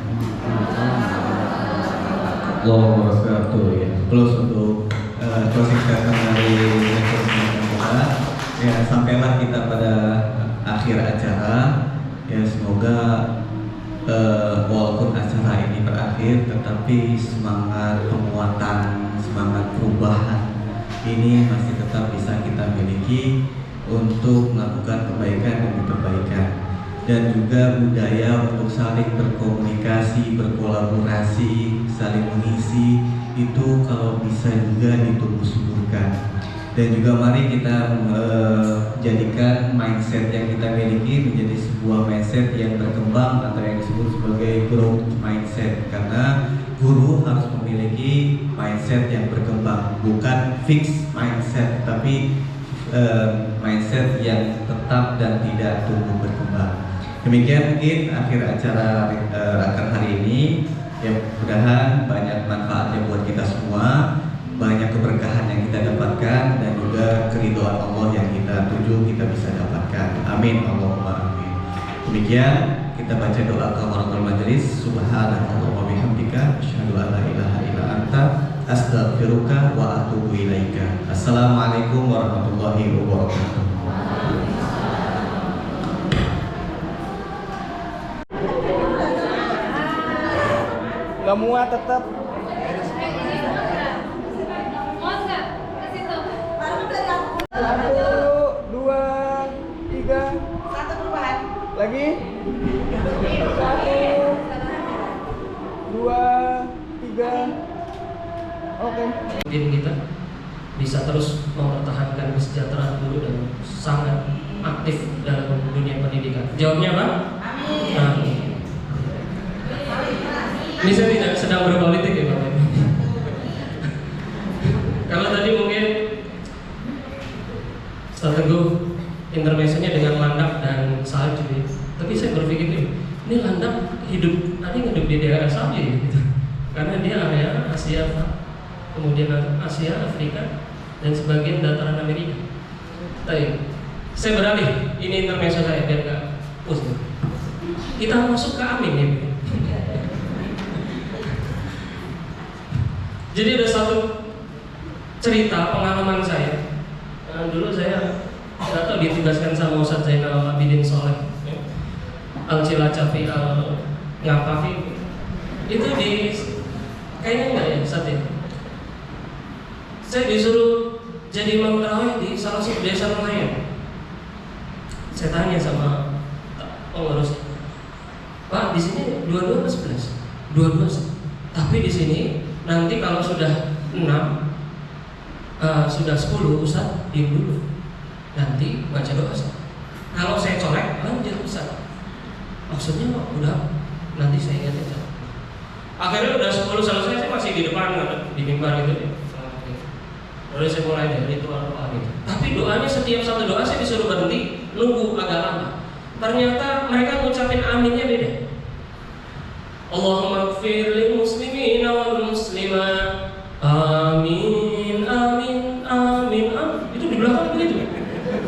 Allahu wabarakatuh, ya. Plus untuk closing statement dari Direktur Pendidikan kita, ya, sampailah kita pada akhir acara, Ya semoga walaupun acara ini berakhir, tetapi semangat penguatan, semangat perubahan ini masih tetap bisa kita miliki untuk melakukan kebaikan demi kebaikan, dan juga budaya untuk saling berkomunikasi, berkolaborasi, saling mengisi itu kalau bisa juga ditumbuh suburkan. Dan juga mari kita jadikan mindset yang kita miliki menjadi sebuah mindset yang berkembang atau yang disebut sebagai growth mindset, karena guru harus memiliki mindset yang berkembang, bukan fixed mindset, tapi mindset yang tetap dan tidak tumbuh berkembang. Demikian mungkin akhir acara raker hari ini. Ya, mudah-mudahan banyak manfaatnya buat kita semua, banyak keberkahan yang kita dapatkan, dan juga keridhaan Allah yang kita tuju kita bisa dapatkan. Amin Allahumma amin. Demikian kita baca doa kafaratul majelis. Subhanallah wa bihamdika asyhadu an la ilaha illa anta astaghfiruka wa atubu ilaika. Assalamualaikum warahmatullahi wabarakatuh. Gak muat tetap. Satu, dua, tiga. Satu perubahan. Lagi. Satu, dua, tiga. Oke. Tim kita bisa terus mempertahankan kesejahteraan guru dan sangat aktif dalam dunia pendidikan. Jawabnya apa? Amin. Amin. Ini saya tidak sedang berpolitik ya Bapak. Kalau tadi mungkin Ustaz Teguh intermezzonya dengan landak dan salju, tapi saya berpikir ini landak hidup di daerah salju ya, gitu. Karena dia area Asia, kemudian Asia, Afrika, dan sebagian dataran Amerika. Tapi saya beralih, ini intermezzo saya biar nggak pusing. Kita masuk ke Amin ya. Jadi ada satu cerita pengalaman saya. Dulu saya nggak tahu ditugaskan sama Ustadz Zainal Abidin Soleh, Al Cilacapi Al Ngapafi. Itu di kayaknya enggak ya Ustadz ya. Saya disuruh jadi imam tarawih di salah satu desa nelayan. Saya tanya sama pengurus, Pak, di sini dua-dua ke 11? Dua-dua. Tapi di sini nanti kalau sudah 6, sudah 10, Ustaz diam dulu. Nanti baca doa. Kalau saya colek, lanjut Ustaz. Maksudnya udah, nanti saya ingat aja. Akhirnya udah 10 selesai, saya masih di depan di mimbar itu. Lalu saya mulai dari ritual doa gitu. Tapi doanya setiap satu doa saya disuruh berhenti, nunggu agak lama. Ternyata mereka ngucapin aminnya beda. Allahumma gfir lil muslimina wal muslimat. Amin, amin, amin, amin. Itu di belakang begitu.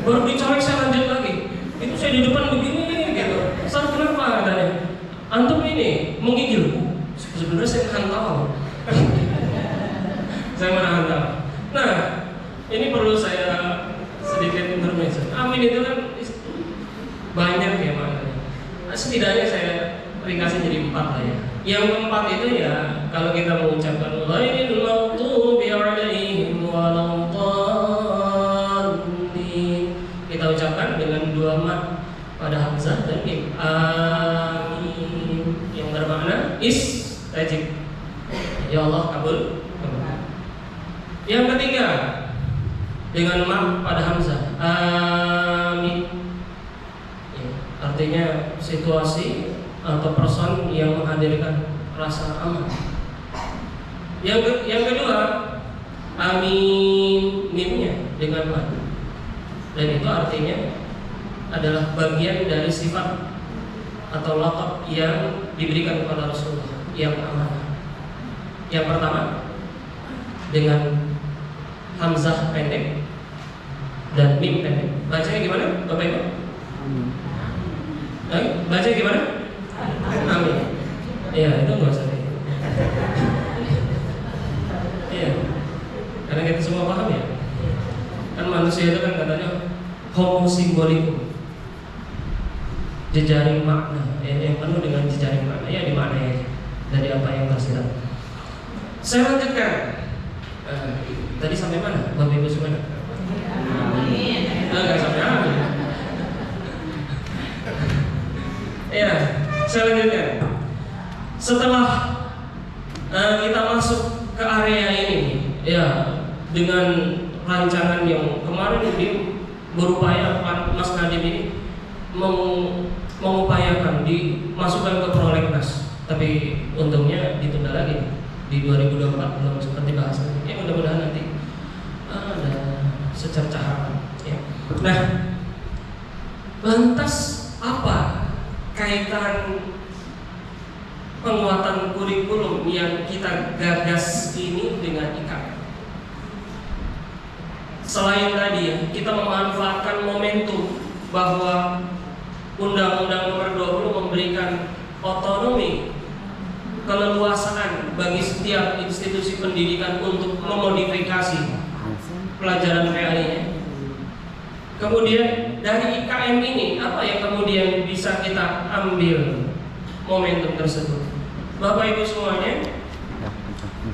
Baru dicolek saya lanjut lagi. Itu saya di depan begini gitu. Ustaz kenapa katanya? Antum ini menggigil. Sebenarnya saya menahan tawa. Saya menahan tawa. Nah, ini perlu saya sedikit intermezzo. Amin itu kan banyak ya maknanya. Setidaknya saya ringkasnya jadi 4 lah ya. Yang keempat itu ya kalau kita mengucapkan ghairil maghdubi 'alaihim waladdallin, kita ucapkan dengan 2 mad pada hamzah dan mim. Amin yang bermakna istajib. Ya Allah kabul. Yang ketiga dengan mad pada hamzah. Amin. Ya, artinya situasi atau person yang menghadirkan rasa aman. Yang kedua, amin mimnya dengan mad. Dan itu artinya adalah bagian dari sifat atau laqab yang diberikan kepada Rasulullah yang amanah. Yang pertama dengan hamzah pendek dan mim pendek. Bacanya gimana, Bapak Ibu? Baca gimana? Amin. Iya, itu nggak usah. Iya, karena kita semua paham ya. Kan manusia itu kan katanya homo simbolikum. jejaring makna, yang penuh dengan jejaring makna, ya dimaknai aja dari apa yang tersirat. Saya lanjutkan. Tadi sampai mana, Bapak Ibu semua? Enggak sampai amin. Ya, saya lanjutkan. Setelah kita masuk ke area ini, ya, dengan rancangan yang kemarin berupaya Mas Nadiem ini mengupayakan dimasukkan ke prolegnas, tapi untungnya ditunda lagi di 2024 belum seperti bahasan. Ya mudah-mudahan nanti ada secercah harapan. Ya. Nah, lantas apa kaitan penguatan kurikulum yang kita gagas ini dengan IKN? Selain tadi ya, kita memanfaatkan momentum bahwa Undang-Undang Nomor 20 memberikan otonomi keleluasaan bagi setiap institusi pendidikan untuk memodifikasi pelajaran PAI-nya. Kemudian dari IKM ini apa yang kemudian bisa kita ambil momentum tersebut? Bapak Ibu semuanya,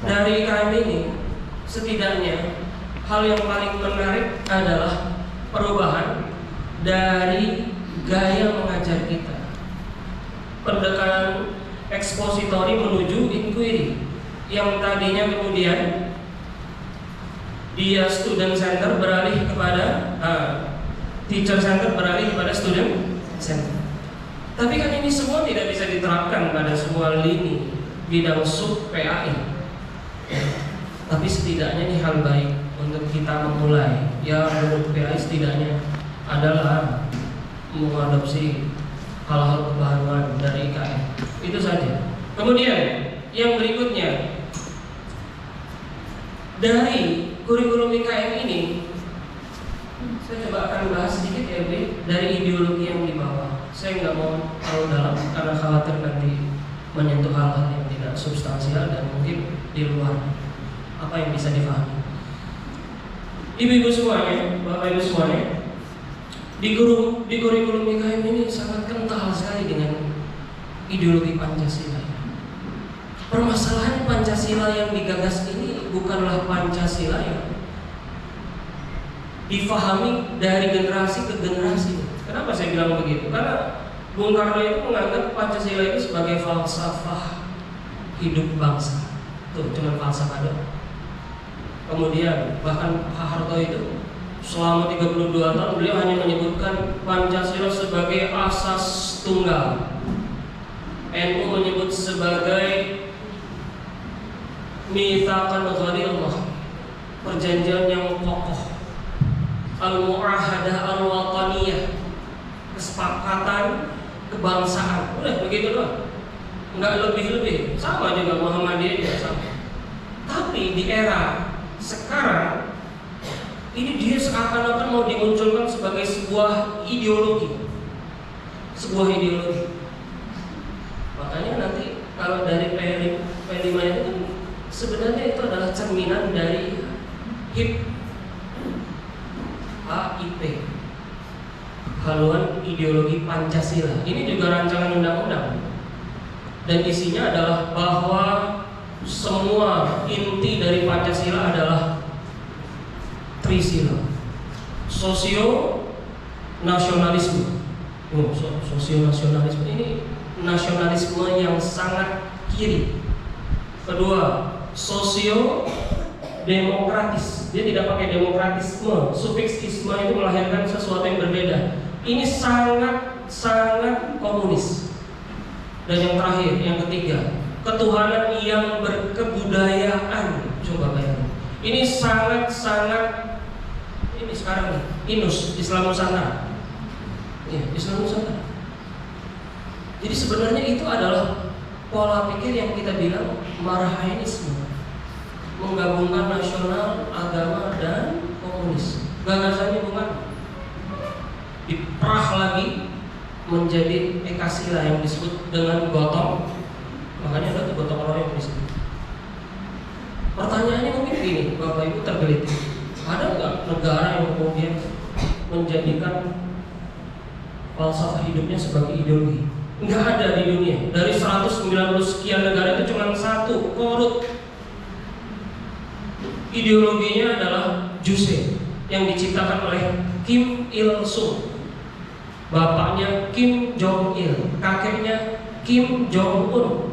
dari IKM ini setidaknya hal yang paling menarik adalah perubahan dari gaya mengajar kita. Pendekatan ekspositori menuju inquiry yang tadinya kemudian dia student center beralih kepada teacher center beralih kepada student center. Tapi kan ini semua tidak bisa diterapkan pada semua lini bidang sub PAI. Tapi setidaknya ini hal baik untuk kita memulai. Ya menurut PAI setidaknya adalah mengadopsi hal-hal kebaruan dari IKN. Itu saja. Kemudian yang berikutnya, dari kurikulum IKN ini saya coba akan bahas sedikit ya B, dari ideologi yang dibawa. Saya nggak mau terlalu dalam karena khawatir nanti menyentuh hal-hal yang tidak substansial dan mungkin di luar apa yang bisa dipahami. Ibu-ibu semuanya, bapak-ibu semuanya, di kurikulum IKN ini sangat kental sekali dengan ideologi Pancasila. Permasalahan Pancasila yang digagas ini bukanlah Pancasila yang difahami dari generasi ke generasi. Kenapa saya bilang begitu? Karena Bung Karno itu menganggap Pancasila itu sebagai falsafah hidup bangsa. Tuh, cuma falsafah doang. Kemudian bahkan Pak Harto itu selama 32 tahun beliau hanya menyebutkan Pancasila sebagai asas tunggal. NU menyebut sebagai mitsaqan ghalidhah, perjanjian yang kokoh. Al-mu'ahadah al-wataniyah, kesepakatan kebangsaan. Udah begitu doang. Enggak lebih-lebih. Sama juga Muhammadiyah juga sama. Tapi di era sekarang ini dia seakan-akan mau dimunculkan sebagai sebuah ideologi. Sebuah ideologi. Makanya nanti kalau dari P5 itu kan sebenarnya itu adalah cerminan dari HIP, HIP, Haluan Ideologi Pancasila. Ini juga rancangan undang-undang dan isinya adalah bahwa semua inti dari Pancasila adalah Trisila, sosio nasionalisme. Sosio nasionalisme ini nasionalisme yang sangat kiri. Kedua, sosio demokratis. Dia tidak pakai demokratisme, sufiksisme itu melahirkan sesuatu yang berbeda. Ini sangat komunis. Dan yang terakhir, yang ketiga, ketuhanan yang berkebudayaan. Coba bayangkan. Ini sangat ini sekarang nih, INUS, Islam Nusantara. Ya, Islam Nusantara. Jadi sebenarnya itu adalah pola pikir yang kita bilang marhainisme, menggabungkan nasional, agama, dan komunis. Gagasannya bukan diperah lagi menjadi Ekasila yang disebut dengan gotong. Makanya ada tuh gotong royong di sini. Pertanyaannya mungkin gini, Bapak Ibu tergelitik. Ada nggak negara yang kemudian menjadikan falsafah hidupnya sebagai ideologi. Nggak ada di dunia. Dari 190 sekian negara itu cuma satu, Korut. Ideologinya adalah Juse yang diciptakan oleh Kim Il Sung. Bapaknya Kim Jong Il, kakeknya Kim Jong Un.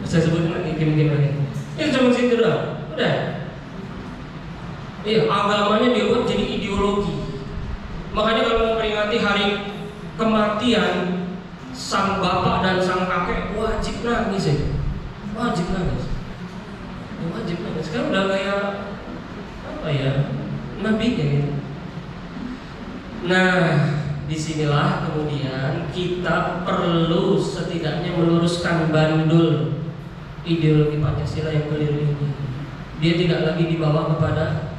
Saya sebutin lagi Kim lagi. Itu cuma situ doang. Udah. Iya, agamanya dibuat jadi ideologi. Makanya kalau memperingati hari kematian sang bapak dan sang kakek wajib nangis ya. Wajib nangis. Wajib nangis. Sekarang udah kayak apa ya? Nabi kayak gitu. Nah, disinilah kemudian kita perlu setidaknya meluruskan bandul ideologi Pancasila yang keliru ini. Dia tidak lagi dibawa kepada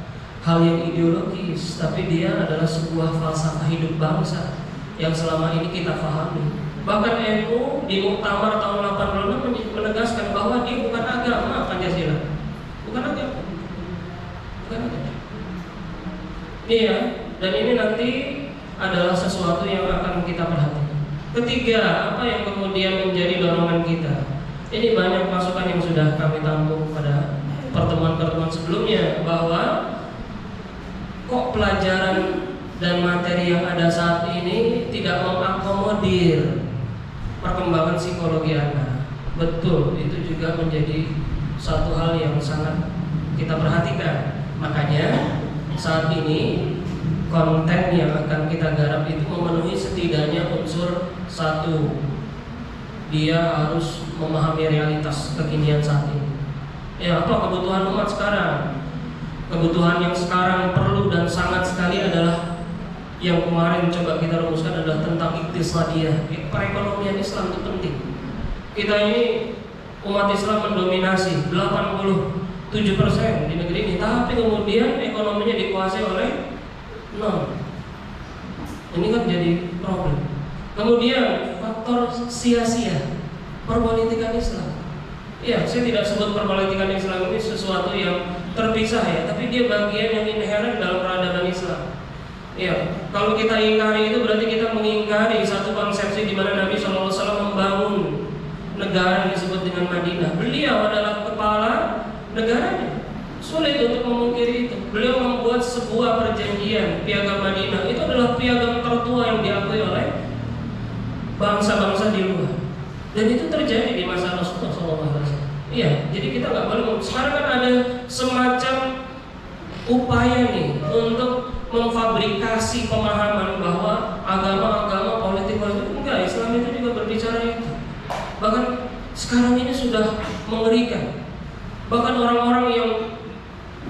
hal yang ideologis, tapi dia adalah sebuah falsafah hidup bangsa yang selama ini kita pahami. Bahkan NU di Muktamar tahun 86 menegaskan bahwa dia bukan agama Pancasila. Bukan agama. Bukan agama. Iya, dan ini nanti adalah sesuatu yang akan kita perhatikan. Ketiga, apa yang kemudian menjadi dorongan kita? Ini banyak masukan yang sudah kami tampung pada pertemuan-pertemuan sebelumnya, bahwa kok pelajaran dan materi yang ada saat ini tidak mengakomodir perkembangan psikologi anak. Betul, itu juga menjadi satu hal yang sangat kita perhatikan. Makanya saat ini konten yang akan kita garap itu memenuhi setidaknya unsur satu, dia harus memahami realitas kekinian saat ini. Ya, apa kebutuhan umat sekarang? Kebutuhan yang sekarang perlu dan sangat sekali adalah yang kemarin coba kita rumuskan adalah tentang iktisadiyah. Perekonomian Islam itu penting. Kita ini umat Islam mendominasi 87% di negeri ini, tapi kemudian ekonominya dikuasai oleh nol. Ini kan jadi problem. Kemudian faktor sia-sia perpolitikan Islam. Ya, saya tidak sebut perpolitikan Islam ini sesuatu yang terpisah ya, tapi dia bagian yang inherent dalam peradaban Islam. Ya, kalau kita ingkari itu berarti kita mengingkari satu konsepsi di mana Nabi SAW membangun negara yang disebut dengan Madinah. Beliau adalah kepala negaranya. Sulit untuk memungkiri itu. Beliau membuat sebuah perjanjian Piagam Madinah. Itu adalah piagam tertua yang diakui oleh bangsa-bangsa di luar. Dan itu terjadi di masa Rasulullah SAW. Iya, jadi kita nggak boleh. Sekarang kan ada semacam upaya nih untuk memfabrikasi pemahaman bahwa agama politik enggak. Islam itu juga berbicara itu. Bahkan sekarang ini sudah mengerikan. Bahkan orang-orang yang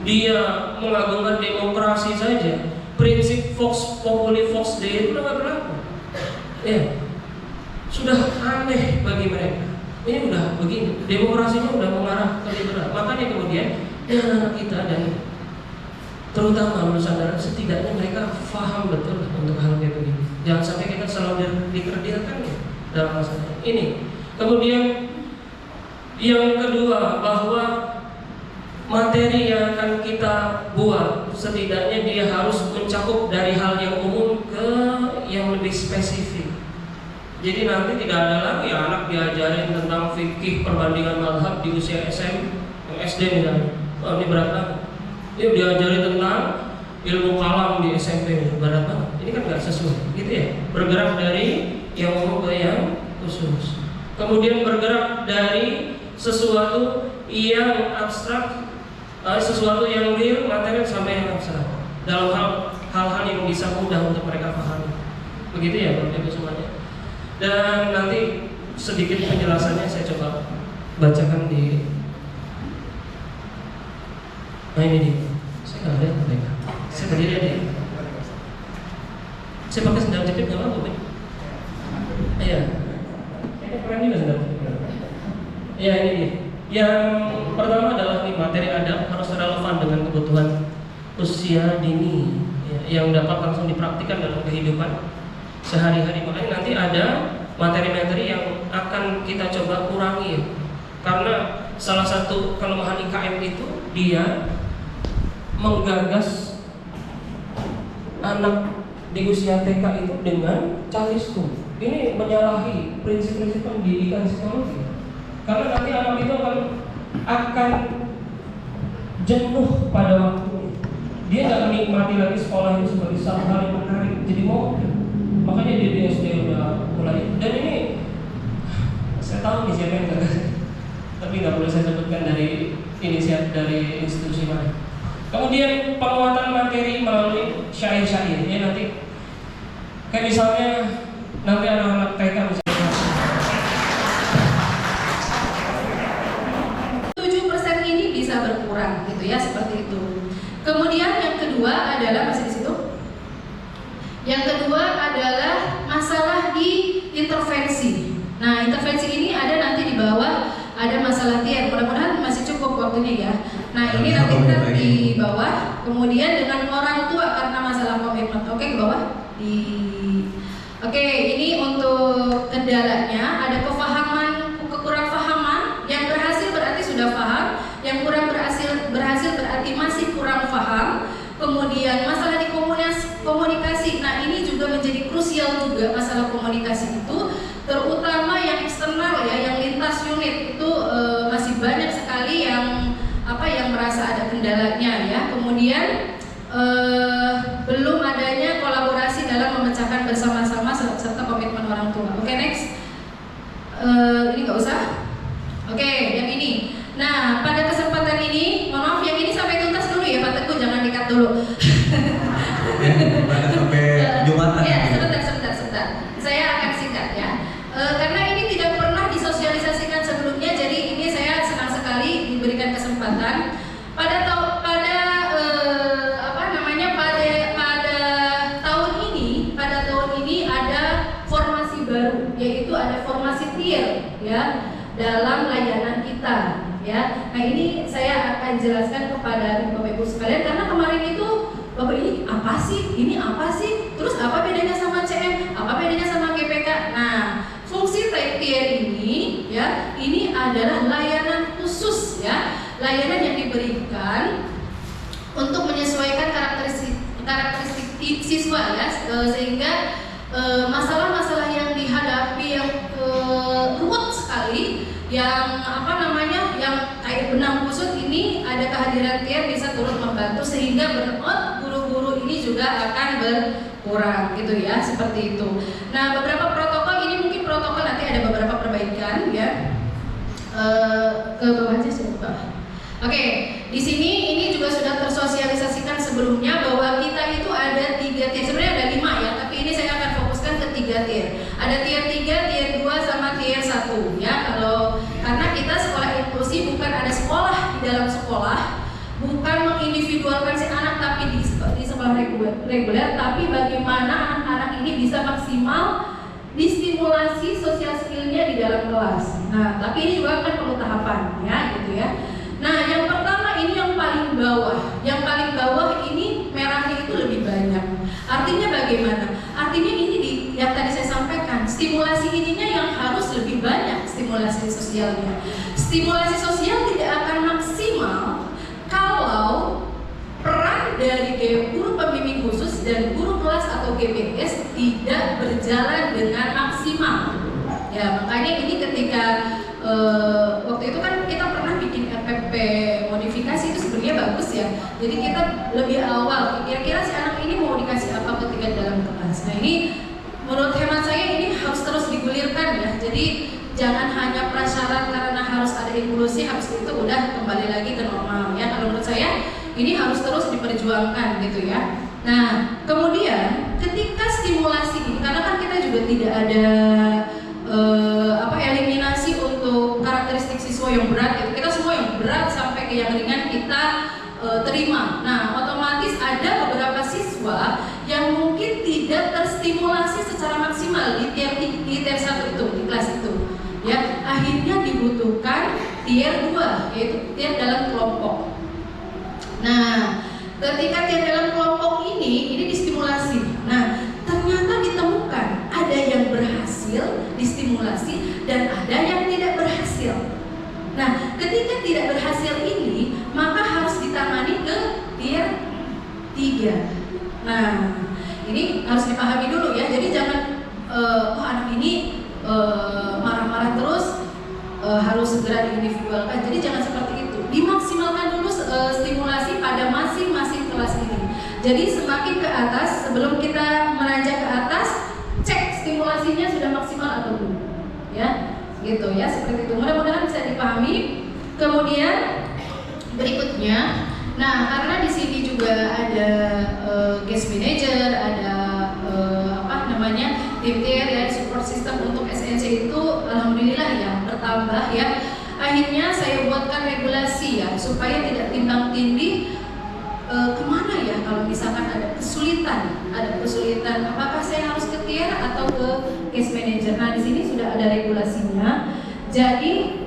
dia mengagungkan demokrasi saja, prinsip Vox Populi Vox Dei itu nggak berlaku. Ya, sudah aneh bagi mereka. Ini udah begini, demokrasinya udah mengarah ke liberal. Makanya kemudian anak kita dan terutama Nusantara setidaknya mereka paham betul untuk hal kayak begini. Jangan sampai kita selalu dikerdilkan ya dalam masalah ini. Kemudian yang kedua, bahwa materi yang akan kita buat setidaknya dia harus mencakup dari hal yang umum ke yang lebih spesifik. Jadi nanti tidak ada lagi anak diajarin tentang fikih perbandingan mazhab di usia SD misalnya. Oh, ini berat banget. Dia diajarin tentang ilmu kalam di SMP, berat banget. Ini kan nggak sesuai, gitu ya. Bergerak dari yang umum ke yang khusus. Kemudian bergerak dari sesuatu yang abstrak, sesuatu yang real, materi sampai yang abstrak. Dalam hal-hal yang bisa mudah untuk mereka pahami. Begitu ya, Bapak Ibu semuanya. Dan nanti sedikit penjelasannya saya coba bacakan di. Nah ini dia. Saya nggak lihat mereka. Saya berdiri aja. Saya pakai sendal jepit nggak apa-apa, Ben? Iya. Ini keren juga sendal jepit. Iya ini dia. Yang pertama adalah nih, materi adab harus relevan dengan kebutuhan usia dini ya, yang dapat langsung dipraktikkan dalam kehidupan sehari-hari. Makanya nanti ada materi-materi yang akan kita coba kurangi ya. Karena salah satu kelemahan IKM itu dia menggagas anak di usia TK itu dengan calistung. Ini menyalahi prinsip-prinsip pendidikan psikologi. Karena nanti anak itu akan jenuh pada waktunya. Dia nggak menikmati lagi sekolah itu sebagai satu hal yang menarik. Jadi mau, makanya dia di SD udah mulai. Dan ini saya tahu nih siapa yang gagal, tapi nggak perlu saya sebutkan dari inisiatif dari institusi mana. Kemudian penguatan materi melalui syair-syair. Ya nanti kayak misalnya nanti anak-anak TK misalnya 7% ini bisa berkurang gitu ya, seperti itu. Kemudian yang kedua adalah, masih di situ. Yang kedua adalah masalah di intervensi. Nah, intervensi ini ada nanti di bawah, ada masalah tiar. Mudah-mudahan masih cukup waktunya ya. Nah, ini nanti kita di bawah. Kemudian dengan orang tua karena masalah komitmen. Oke, ke bawah. Oke, ini untuk kendalanya ada kekurang pahaman. Yang berhasil berarti sudah paham, yang kurang berhasil berarti masih kurang paham. Kemudian masalah di komunikasi. Nah, ini juga menjadi krusial juga masalah komunikasi itu, terutama yang eksternal ya, yang lintas unit itu masih banyak sekali yang merasa ada kendalanya ya. Kemudian belum adanya kolaborasi dalam memecahkan bersama-sama serta komitmen orang tua. Oke, next. Ini nggak usah. Oke, yang ini. Nah, pada kesempatan ini, mohon maaf, yang ini sampai tuntas dulu ya Pak Teguh, jangan di-cut dulu. Sampai Jumatan. Ya, sebentar. Saya akan singkat ya. Karena ini tidak pernah disosialisasikan sebelumnya, jadi ini saya senang sekali diberikan kesempatan. Pada tahun ini ada formasi baru, yaitu ada formasi tier ya dalam layanan kita ya. Nah, ini saya akan jelaskan kepada Bapak Ibu sekalian, karena kemarin itu Bapak ini apa sih? Terus apa bedanya sama CM? Apa bedanya sama GPK? Nah, fungsi tier ini ya, ini adalah layanan khusus ya, layanan yang diberikan untuk menyesuaikan karakteristik siswa ya, sehingga masalah-masalah yang dihadapi yang ruwet sekali, yang yang kayak benang kusut ini, ada kehadiran tier bisa turut membantu sehingga burnout guru-guru ini juga akan berkurang gitu ya, seperti itu. Nah, beberapa protokol ini mungkin protokol nanti ada beberapa perbaikan ya. Ke bawah aja sih, Pak. Oke, di sini ini juga sudah tersosialisasikan sebelumnya bahwa kita itu ada 3 tier. Sebenarnya ada 5 ya, tapi ini saya akan fokuskan ke 3 tier. Ada tier 3, tier 2 sama tier 1 ya. Karena kita sekolah inklusi bukan ada sekolah di dalam sekolah, bukan mengindividualkan si anak tapi di sekolah reguler, tapi bagaimana anak-anak ini bisa maksimal distimulasi sosial skillnya di dalam kelas. Nah, tapi ini juga kan perlu tahapan ya, gitu ya. Nah, yang pertama ini yang paling bawah. Yang paling bawah ini merahnya itu lebih banyak. Artinya bagaimana? Artinya ini yang tadi saya sampaikan, stimulasi ininya yang harus lebih banyak, stimulasi sosialnya. Stimulasi sosial tidak akan maksimal kalau peran dari guru pembimbing khusus dan guru kelas atau GPS tidak berjalan dengan maksimal. Ya, makanya ini ketika waktu itu kan kita pernah bikin FPP modifikasi, itu sebenarnya bagus ya. Jadi kita lebih awal, kira-kira si anak ini mau dikasih apa ketika dalam kelas. Nah, ini menurut hemat saya ini harus terus digulirkan ya. Jadi jangan hanya prasyarat karena harus ada inklusi, habis itu udah kembali lagi ke normal ya. Kalau menurut saya ini harus terus diperjuangkan gitu ya. Nah, kemudian ketika stimulasi ini, karena kan kita juga tidak ada eliminasi untuk karakteristik siswa yang berat gitu. Kita semua yang berat sampai ke yang ringan kita terima. Nah, otomatis ada beberapa siswa yang mungkin tidak terstimulasi secara maksimal di tier 1 itu, di kelas itu. Ya, akhirnya dibutuhkan tier 2, yaitu tier dalam kelompok. Nah, ketika tier dalam kelompok ini distimulasi. Nah, ternyata ditemukan ada yang berhasil distimulasi dan ada yang tidak berhasil. Nah, ketika tidak berhasil ini, maka harus ditangani ke tier 3. Nah, ini harus dipahami dulu ya. Jadi jangan anak ini marah-marah terus harus segera diindividualkan. Jadi jangan seperti itu. Dimaksimalkan dulu stimulasi pada masing-masing kelas ini. Jadi semakin ke atas, sebelum kita menanjak ke atas, cek stimulasinya sudah maksimal atau belum. Ya, gitu ya, seperti itu. Mudah-mudahan bisa dipahami. Kemudian berikutnya, nah karena di sini juga ada guest manager, ada tim care ya, support system untuk SNC itu alhamdulillah ya bertambah ya. Akhirnya saya buatkan regulasi ya supaya tidak timbang tindih kemana ya kalau misalkan ada kesulitan apakah saya harus ke care atau ke case manager. Nah di sini sudah ada regulasinya. Jadi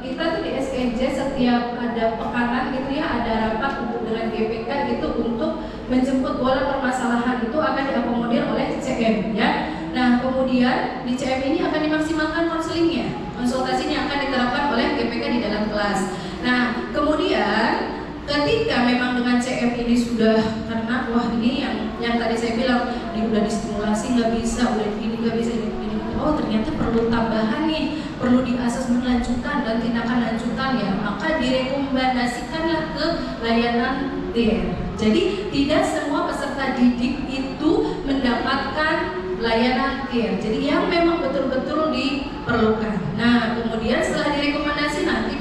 kita tuh di SNC setiap ada pekanan gitu ya, ada rapat untuk dengan GPK gitu untuk menjemput bola permasalahan itu akan diakomodir oleh CM ya. Nah kemudian di CM ini akan dimaksimalkan konselingnya, konsultasinya akan diterapkan oleh GPK di dalam kelas. Nah kemudian ketika memang dengan CM ini sudah karena wah ini yang tadi saya bilang ini udah distimulasi nggak bisa, udah ini nggak bisa ini. Oh ternyata perlu tambahan nih, perlu di asesmen lanjutan dan tindakan lanjutan ya, maka direkomendasikanlah ke layanan care. Jadi tidak semua peserta didik itu mendapatkan layanan care. Jadi yang memang betul-betul diperlukan. Nah kemudian setelah direkomendasi nanti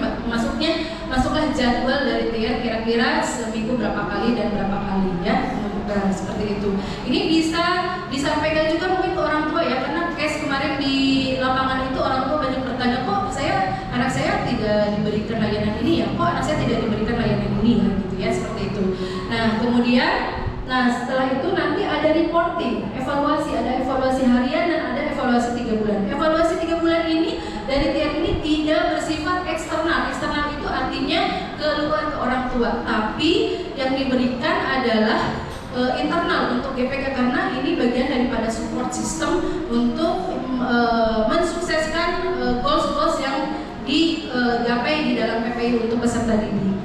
masuklah jadwal dari care kira-kira seminggu berapa kali dan berapa kali ya. Nah, seperti itu. Ini bisa disampaikan juga mungkin ke orang tua ya, karena case kemarin di lapangan itu orang tua banyak bertanya, kok anak saya tidak diberikan layanan ini ya, kok anak saya tidak diberikan layanan ini ya, gitu ya, seperti itu. Nah kemudian, setelah itu nanti ada reporting, ada evaluasi harian dan ada evaluasi 3 bulan. Evaluasi 3 bulan ini dari tiap ini tidak bersifat eksternal. Eksternal itu artinya keluar ke orang tua, tapi yang diberikan adalah internal untuk GPK karena ini bagian daripada support system untuk mensukseskan goals yang digapai di dalam PPI untuk peserta didik.